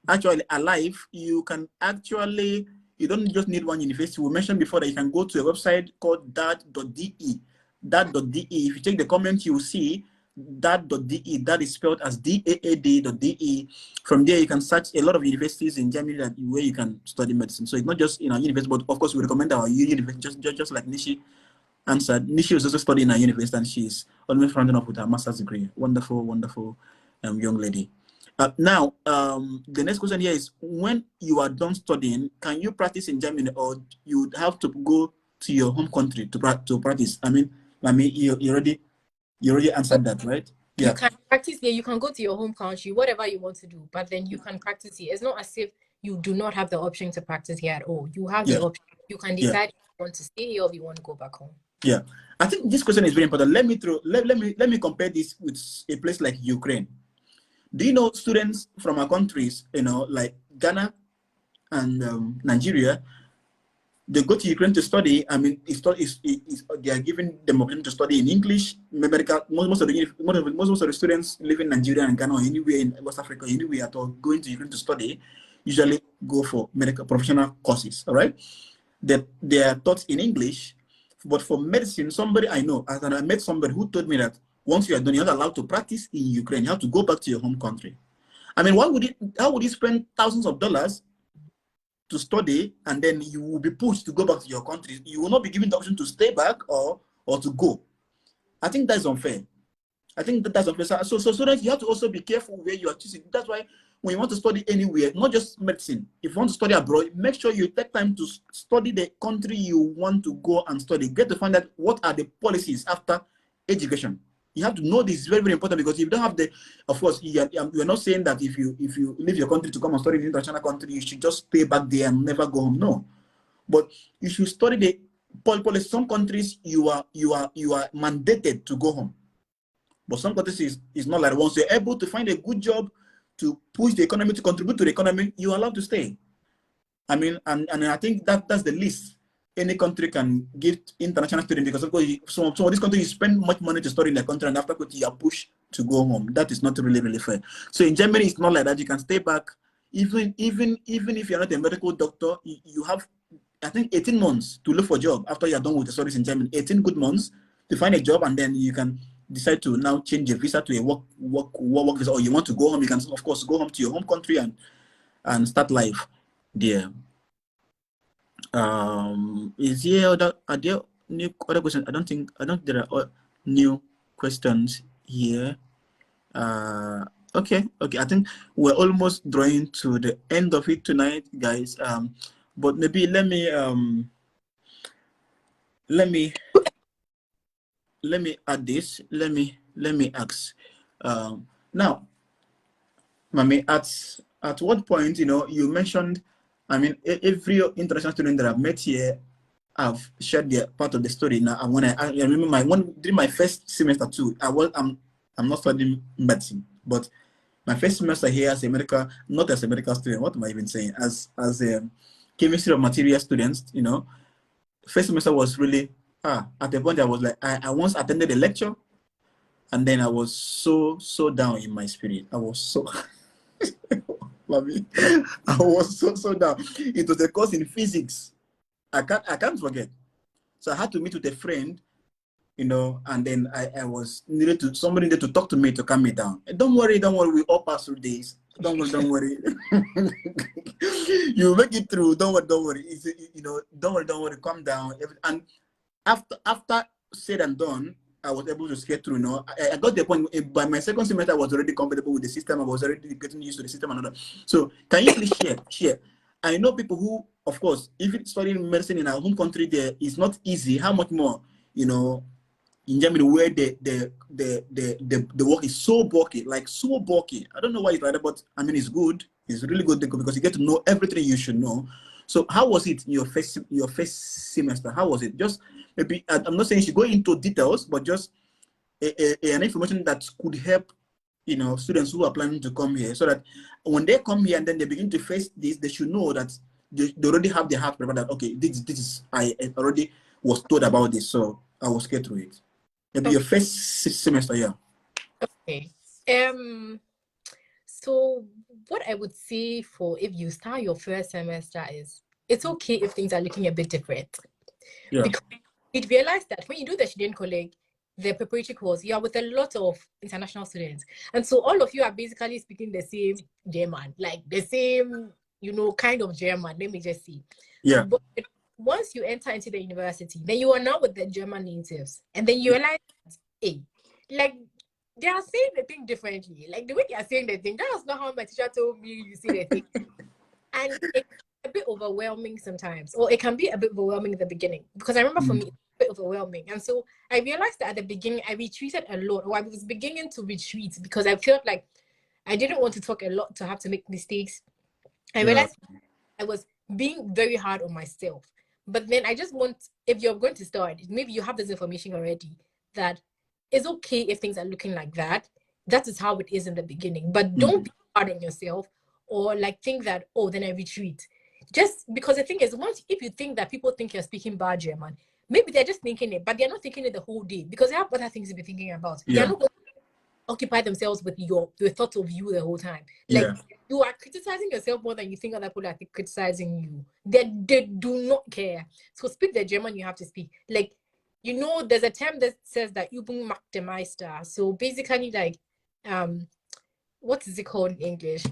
Speaker 1: Actually, Alive, you don't just need one university. We mentioned before that you can go to a website called dat.de. Dat.de. If you check the comment, you will see dat.de. That is spelled as DAAD.de. From there, you can search a lot of universities in Germany where you can study medicine. So it's not just university, but of course we recommend our university, just like Nishi answered. Nishi was also studying at university, and she's almost rounding up with her master's degree. Wonderful, wonderful young lady. Now, the next question here is: when you are done studying, can you practice in Germany, or you have to go to your home country to practice? I mean, you already answered that, right?
Speaker 2: Yeah. You can practice here. You can go to your home country, whatever you want to do, but then you can practice here. It's not as if you do not have the option to practice here at all. You have the option. You can decide if you want to stay here or if you want to go back home.
Speaker 1: Yeah, I think this question is very important. Let me compare this with a place like Ukraine. Do you know students from our countries, like Ghana and Nigeria, they go to Ukraine to study? I mean, they are giving them option to study in English. Most of the students living in Nigeria and Ghana or anywhere in West Africa, anywhere at all, going to Ukraine to study, usually go for medical professional courses. All right, they are taught in English. But for medicine, somebody I know, and I met somebody who told me that once you are done, you're not allowed to practice in Ukraine. You have to go back to your home country. I mean, how would you spend thousands of dollars to study, and then you will be pushed to go back to your country? You will not be given the option to stay back or to go. I think that's unfair. I think that's unfair. So students, you have to also be careful where you are choosing. That's why when you want to study anywhere, not just medicine, if you want to study abroad, make sure you take time to study the country you want to go and study. Get to find out what are the policies after education. You have to know this is very, very important, because if you don't have of course, you're not saying that if you leave your country to come and study in an international country, you should just stay back there and never go home. No, but you should study the policy. Some countries you are mandated to go home, but some countries is not like. Once you're able to find a good job to push the economy, to contribute to the economy, you're allowed to stay. I mean, and I think that's the least
Speaker 3: any country can give international students, because of course some of these countries spend much money to study in the country, and after you are pushed to go home. That is not really fair. So in Germany, it's not like that. You can stay back, even if you're not a medical doctor, you have, I think, 18 months to look for a job after you're done with the studies in Germany. 18 good months to find a job, and then you can decide to now change your visa to a work visa, or you want to go home. You can, of course, go home to your home country and start life there. Is there are there new other questions? I don't think there are new questions here. Okay. I think we're almost drawing to the end of it tonight, guys. But maybe let me add this. Let me ask. Now, Maame, at what point, you mentioned, I mean, every international student that I've met here have shared their part of the story. Now, and when I remember during my first semester too, I'm not studying medicine, but my first semester here as a medical, not as a medical student, what am I even saying? As a chemistry of material students, first semester was really, at the point I was like, I once attended a lecture, and then I was so down in my spirit. I was so, I was so down. It was a course in physics. I can't forget. So I had to meet with a friend, and then I was somebody needed to talk to me to calm me down. And don't worry, we all pass through days. Don't worry. You make it through. Don't worry. It's, don't worry, calm down. And after said and done, I was able to get through. I got the point. By my second semester, I was already comfortable with the system. I was already getting used to the system and all that. So can you please share? I know people who, of course, even studying medicine in our home country, there is not easy. How much more, in Germany, where the work is so bulky, so bulky. I don't know why it's like that, but I mean, it's good. It's really good because you get to know everything you should know. So how was it in your first semester? How was it? Just maybe, I'm not saying you should go into details, but just an information that could help, students who are planning to come here, so that when they come here and then they begin to face this, they should know that they already have their heart prepared, that okay, this is, I already was told about this, so I will get through it. Maybe your first semester, yeah.
Speaker 2: Okay. So what I would say for if you start your first semester is, it's okay if things are looking a bit different.
Speaker 3: Yeah.
Speaker 2: Because we'd realize that when you do the student colleague, the preparatory course, you are with a lot of international students. And so all of you are basically speaking the same German, like the same, kind of German, let me just see.
Speaker 3: Yeah.
Speaker 2: But once you enter into the university, then you are now with the German natives. And then you realize, hey, like, they are saying the thing differently. Like, the way they are saying the thing, that was not how my teacher told me you see the thing. And it's a bit overwhelming sometimes, or it can be a bit overwhelming in the beginning. Because I remember for me, it's a bit overwhelming. And so I realized that at the beginning, I retreated a lot, or I was beginning to retreat because I felt like I didn't want to talk a lot to have to make mistakes. I realized I was being very hard on myself. But then I just want, if you're going to start, maybe you have this information already, that it's okay if things are looking like that. That is how it is in the beginning. But don't be hard on yourself, or think that, oh, then I retreat. Just because the thing is, if you think that people think you're speaking bad German, maybe they're just thinking it, but they're not thinking it the whole day because they have other things to be thinking about.
Speaker 3: Yeah.
Speaker 2: They're not going to occupy themselves with the thought of you the whole time.
Speaker 3: Yeah.
Speaker 2: You are criticizing yourself more than you think other people are criticizing you. They do not care. So speak the German you have to speak. There's a term that says that Übung macht den Meister. So basically, what is it called in English?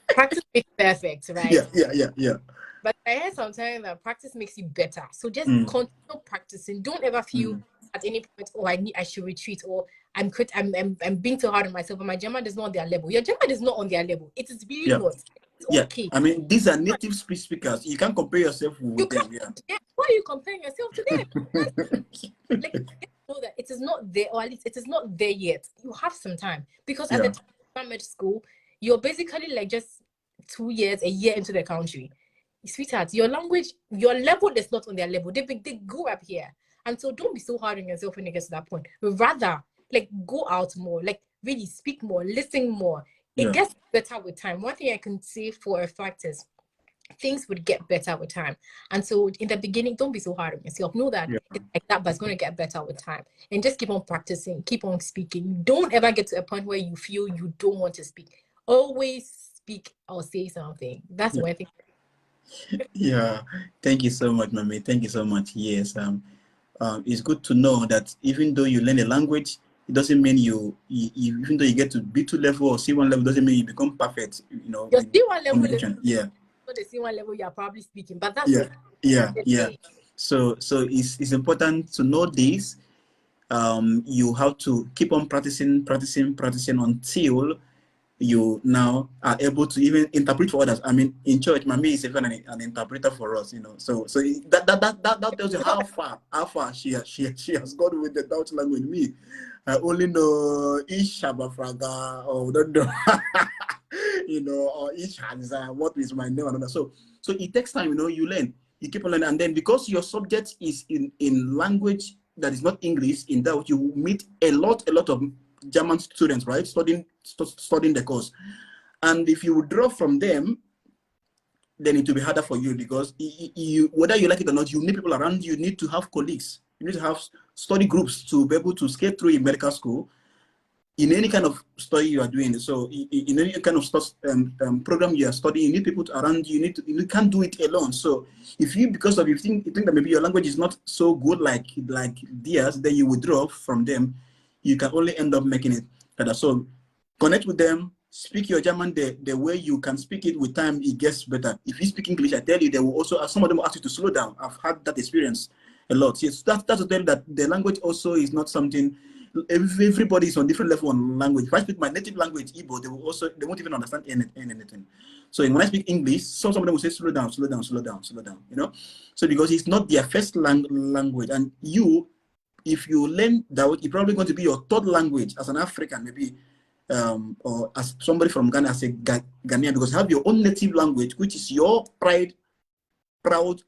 Speaker 2: Practice makes perfect, right?
Speaker 3: Yeah.
Speaker 2: But I heard sometimes that practice makes you better. So just continue practicing. Don't ever feel at any point, oh, I should retreat, or I'm being too hard on myself, but my German is not on their level. Your German is not on their level. It is really not. It's okay.
Speaker 3: I mean, these are native speakers. You can't compare yourself with them. Yeah.
Speaker 2: Why are you comparing yourself to them? Know that it is not there, or at least it is not there yet. You have some time, because at the time you met school, you're basically just 2 years, a year into the country. Sweetheart, your language, your level is not on their level. They grew up here. And so don't be so hard on yourself when it gets to that point. Rather, go out more, really speak more, listen more. It gets better with time. One thing I can say for a fact is, things would get better with time. And so in the beginning, don't be so hard on yourself. Know that it's like that, but it's going to get better with time. And just keep on practicing, keep on speaking. Don't ever get to a point where you feel you don't want to speak. Always speak or say something. That's what I think.
Speaker 3: Yeah, thank you so much, Maame. Thank you so much. Yes, it's good to know that even though you learn a language, it doesn't mean you even though you get to B2 level or C1 level, doesn't mean you become perfect. You know,
Speaker 2: Your
Speaker 3: with
Speaker 2: C1 level is
Speaker 3: communication. Yeah,
Speaker 2: not the C1 level you are probably speaking, but that's
Speaker 3: yeah,
Speaker 2: okay.
Speaker 3: yeah. So it's important to know this. You have to keep on practicing until you now are able to even interpret for others. I mean, in church, Mami is even an interpreter for us, you know. So that tells you how far she has gone with the Dutch language. Me, I only know ish Fraga or don't know, you know, or ish Hansa. What is my name? And so it takes time, you know. You learn, you keep on learning, and then because your subject is in language that is not English, in that you meet a lot of German students, right, studying the course. And if you withdraw from them, then it will be harder for you, because you, whether you like it or not, you need people around you. You need to have colleagues. You need to have study groups to be able to skate through in medical school, in any kind of study you are doing. So in any kind of program you are studying, you need people around you. You can't do it alone. So if you, because of you think that maybe your language is not so good like theirs, then you withdraw from them, you can only end up making it better. So connect with them, speak your German the way you can speak it. With time, it gets better. If you speak English, I tell you, they will also, some of them will ask you to slow down. I've had that experience a lot. Yes, that's to tell you that the language also is not something, everybody is on different level on language. If I speak my native language, Igbo, they won't even understand anything. So when I speak English, some of them will say slow down, you know. So because it's not their first language, and you, if you learn that, it's probably going to be your third language as an African, maybe, or as somebody from Ghana, as a Ghanaian, because you have your own native language, which is your proud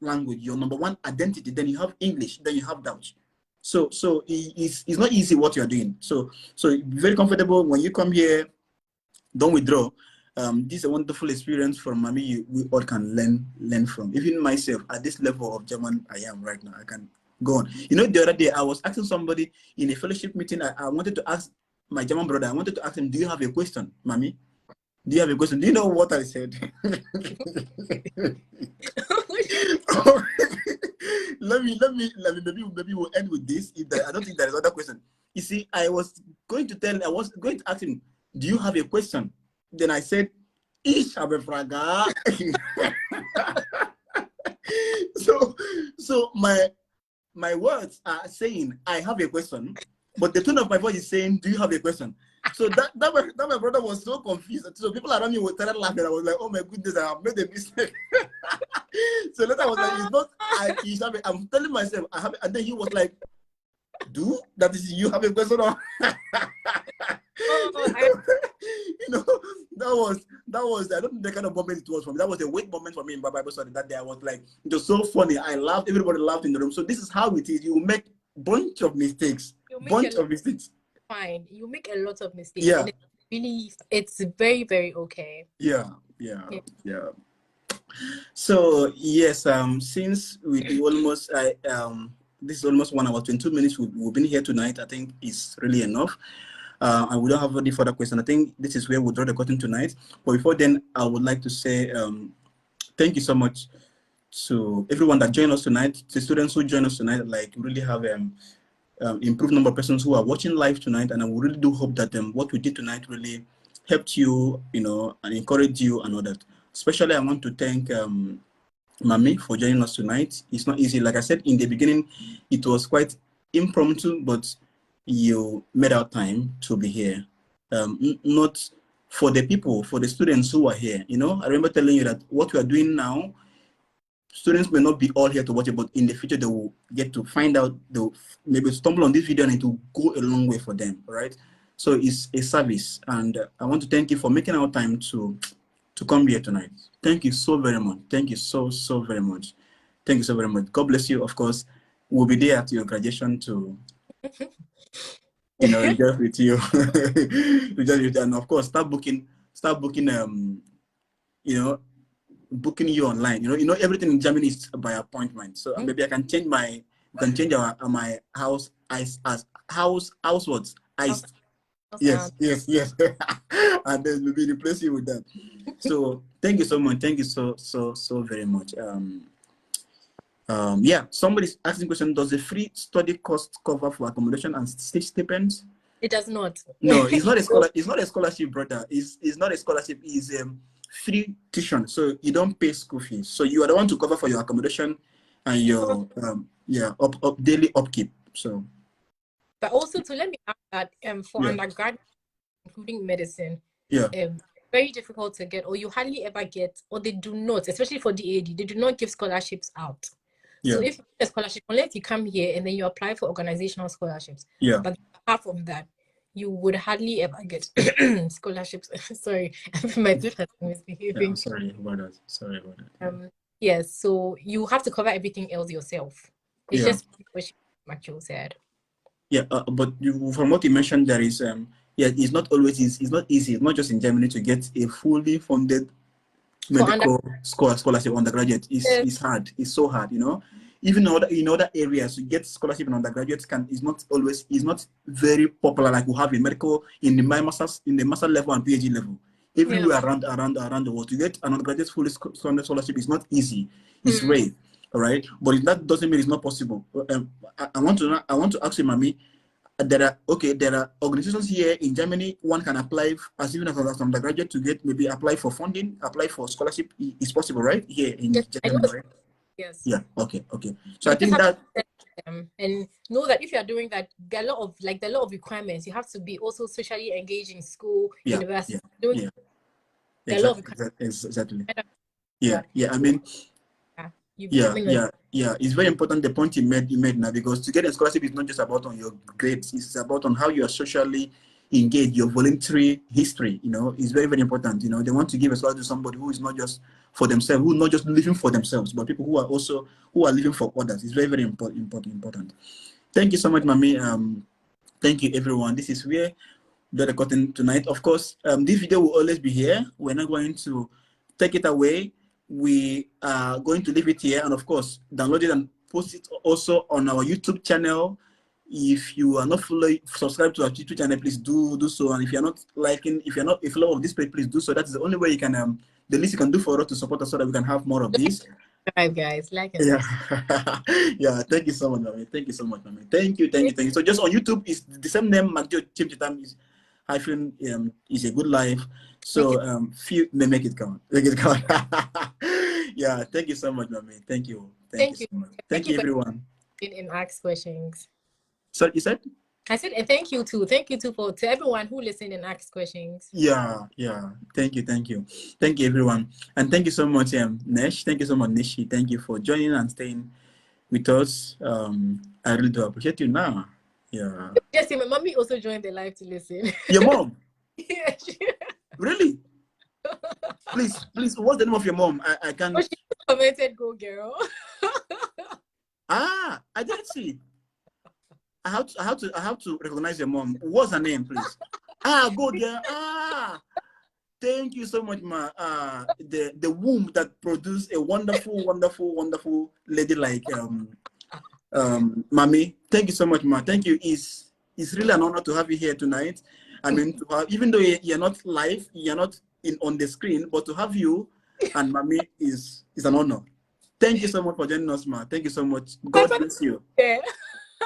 Speaker 3: language, your number one identity. Then you have English, then you have Dutch. So it's not easy what you're doing. So be very comfortable when you come here. Don't withdraw. This is a wonderful experience from Mami. We all can learn from. Even myself, at this level of German I am right now, I can go on. You know, the other day I was asking somebody in a fellowship meeting. I wanted to ask my German brother. I wanted to ask him, "Do you have a question, Mami? Do you have a question?" Do you know what I said? Maybe we'll end with this. I don't think there is other question. You see, I was going to ask him, "Do you have a question?" Then I said, "Ish have a fraga." So my words are saying, "I have a question," but the tone of my voice is saying, "Do you have a question?" So that my brother was so confused. So people around me were started laughing. I was like, "Oh my goodness, I have made a mistake." So later I was like, "It's not I'm telling myself I have it." And then he was like, that is, you have a question on?" You know, that was I don't know the kind of moment it was for me. That was a wait moment for me in Bible study that day. I was like, it was so funny. I laughed, everybody laughed in the room. So this is how it is. You make bunch of mistakes.
Speaker 2: Fine. You make a lot of mistakes.
Speaker 3: Yeah.
Speaker 2: And it's very, very okay.
Speaker 3: Yeah. So yes, since we almost this is almost 1 hour 22 minutes we've been here tonight, I think it's really enough. And we don't have any further question. I think this is where we'll draw the curtain tonight. But before then, I would like to say thank you so much to everyone that joined us tonight, the students who joined us tonight. Like, really have improved number of persons who are watching live tonight, and I really do hope that what we did tonight really helped you, you know, and encouraged you and all that. Especially, I want to thank Maame for joining us tonight. It's not easy. Like I said in the beginning, it was quite impromptu, but you made out time to be here. Not for the people, for the students who are here. You know, I remember telling you that what we are doing now, students may not be all here to watch it, but in the future they will get to find out, they'll maybe stumble on this video and it will go a long way for them, right? So it's a service, and I want to thank you for making our time to come here tonight. Thank you so very much. Thank you so very much. Thank you so very much. God bless you. Of course, we'll be there at your graduation to, you know, rejoice with you. Rejoice with you. And of course, start booking, you know, booking you online. You know, everything in Germany is by appointment. So maybe I can change my, we can change our my house ice as house what ice. Yes, yes, yes. And then maybe replace you with that. So thank you so much. Thank you so very much. Yeah, somebody's asking question: does the free study cost cover for accommodation and stipends?
Speaker 2: It does not.
Speaker 3: No, it's not a scholar. It's not a scholarship, brother. It's not a scholarship. It's free tuition. So you don't pay school fees. So you are the one to cover for your accommodation and your daily upkeep. So.
Speaker 2: But also to let me add that for
Speaker 3: Yeah.
Speaker 2: undergrad, including medicine,
Speaker 3: Yeah.
Speaker 2: very difficult to get, or you hardly ever get, or they do not, especially for DAD, they do not give scholarships out.
Speaker 3: Yeah.
Speaker 2: So if you get a scholarship, unless you come here and then you apply for organizational scholarships,
Speaker 3: Yeah.
Speaker 2: but apart from that, you would hardly ever get scholarships. Sorry, my throat has been misbehaving.
Speaker 3: Yeah, sorry about that. Sorry about that.
Speaker 2: Yes, so you have to cover everything else yourself. It's just what Macho said.
Speaker 3: Yeah, but from what you mentioned, there is yeah, it's not always easy. It's not easy. It's not just in Germany to get a fully funded medical scholarship undergraduate. It's hard. It's so hard, you know. Even in other areas, to get scholarship in undergraduate is not very popular like we have in medical in the master level and PhD level. Everywhere around the world, to get an undergraduate fully funded scholarship is not easy. It's rare, all right. But that doesn't mean it's not possible. I want to ask you, Maame. There are organizations here in Germany. One can apply as even as an undergraduate to get maybe apply for funding, apply for scholarship. It's possible, right? Here in Germany, right?
Speaker 2: Yes.
Speaker 3: Yeah. Okay. So I think that.
Speaker 2: And know that if you are doing that, there are a lot of requirements. You have to be also socially engaged in school, university.
Speaker 3: Yeah. Exactly. Yeah. I mean, it's very important the point you made now, because to get a scholarship is not just about on your grades. It's about on how you are socially engaged, your voluntary history. You know, it's very, very important. You know, they want to give a scholarship to somebody who is not just for themselves, who not just living for themselves, but people who are living for others. It's very, very important. Thank you so much, Maame. Thank you, everyone. This is where the recording tonight. Of course, this video will always be here. We're not going to take it away. We are going to leave it here, and of course, download it and post it also on our YouTube channel. If you are not fully subscribed to our YouTube channel, please do so. And if you're not liking, if you love this page, please do so. That's the only way you can the least you can do for us to support us so that we can have more of this.
Speaker 2: Right, guys,
Speaker 3: yeah. Yeah, thank you so much, Maame. Thank you so much, Maame. Thank you. So just on YouTube, it's the same name, Magjo Chimchitam is hyphen is a good life. So few they make it count. Yeah, thank you so much, Maame. Thank you so much. Thank you everyone.
Speaker 2: And ask questions.
Speaker 3: So you said?
Speaker 2: I said, and thank you to everyone who listened and asked questions.
Speaker 3: Yeah. Thank you everyone, and thank you so much, Nesh. Thank you so much, Nishi. Thank you for joining and staying with us. I really do appreciate you now. Yeah.
Speaker 2: Yes, my mommy also joined the live to listen.
Speaker 3: Your mom?
Speaker 2: Yeah.
Speaker 3: Really? Please, what's the name of your mom? I can't.
Speaker 2: Oh, she commented, "Go girl."
Speaker 3: I didn't see it. I have to recognize your mom. What's her name, please? Go girl. Thank you so much, ma. The womb that produced a wonderful lady like Maame. Thank you so much, ma. Thank you. It's really an honor to have you here tonight. I mean, even though you're not live, you're not on the screen, but to have you and Maame is an honor. Thank you so much for joining us, ma. Thank you so much. God bless you.
Speaker 2: Yeah.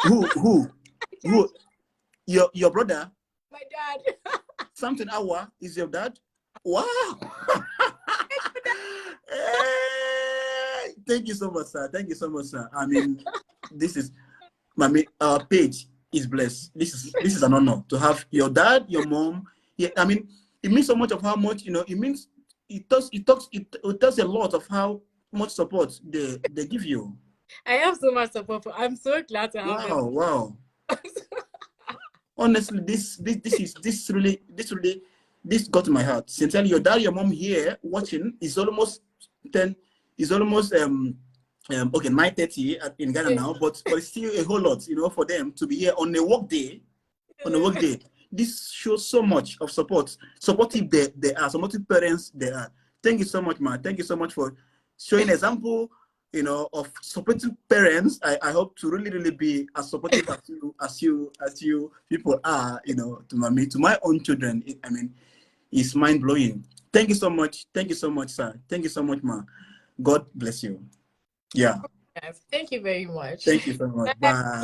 Speaker 3: Who? Your brother?
Speaker 2: My dad.
Speaker 3: Something Awuah is your dad? Wow. Hey, thank you so much, sir. I mean, this is Maame. Our page is blessed. This is an honor to have your dad, your mom. Yeah, I mean, it means so much of how much, you know, it tells a lot of how much support they give you.
Speaker 2: I have so much support. I'm so glad to have them.
Speaker 3: Wow. Honestly, this got to my heart. Sincerely, your dad, your mom here watching is almost 10. Is almost 9:30 in Ghana now, but it's still a whole lot, you know, for them to be here on a work day. This shows so much of supportive they are, supportive parents they are. Thank you so much, ma. Thank you so much for showing example, you know, of supportive parents. I hope to really be as supportive as you people are, you know, to Maame, to my own children. I mean, it's mind blowing. Thank you so much. Thank you so much, sir. Thank you so much, ma. God bless you. Yeah.
Speaker 2: Yes, thank you very much.
Speaker 3: Thank you so much. Bye.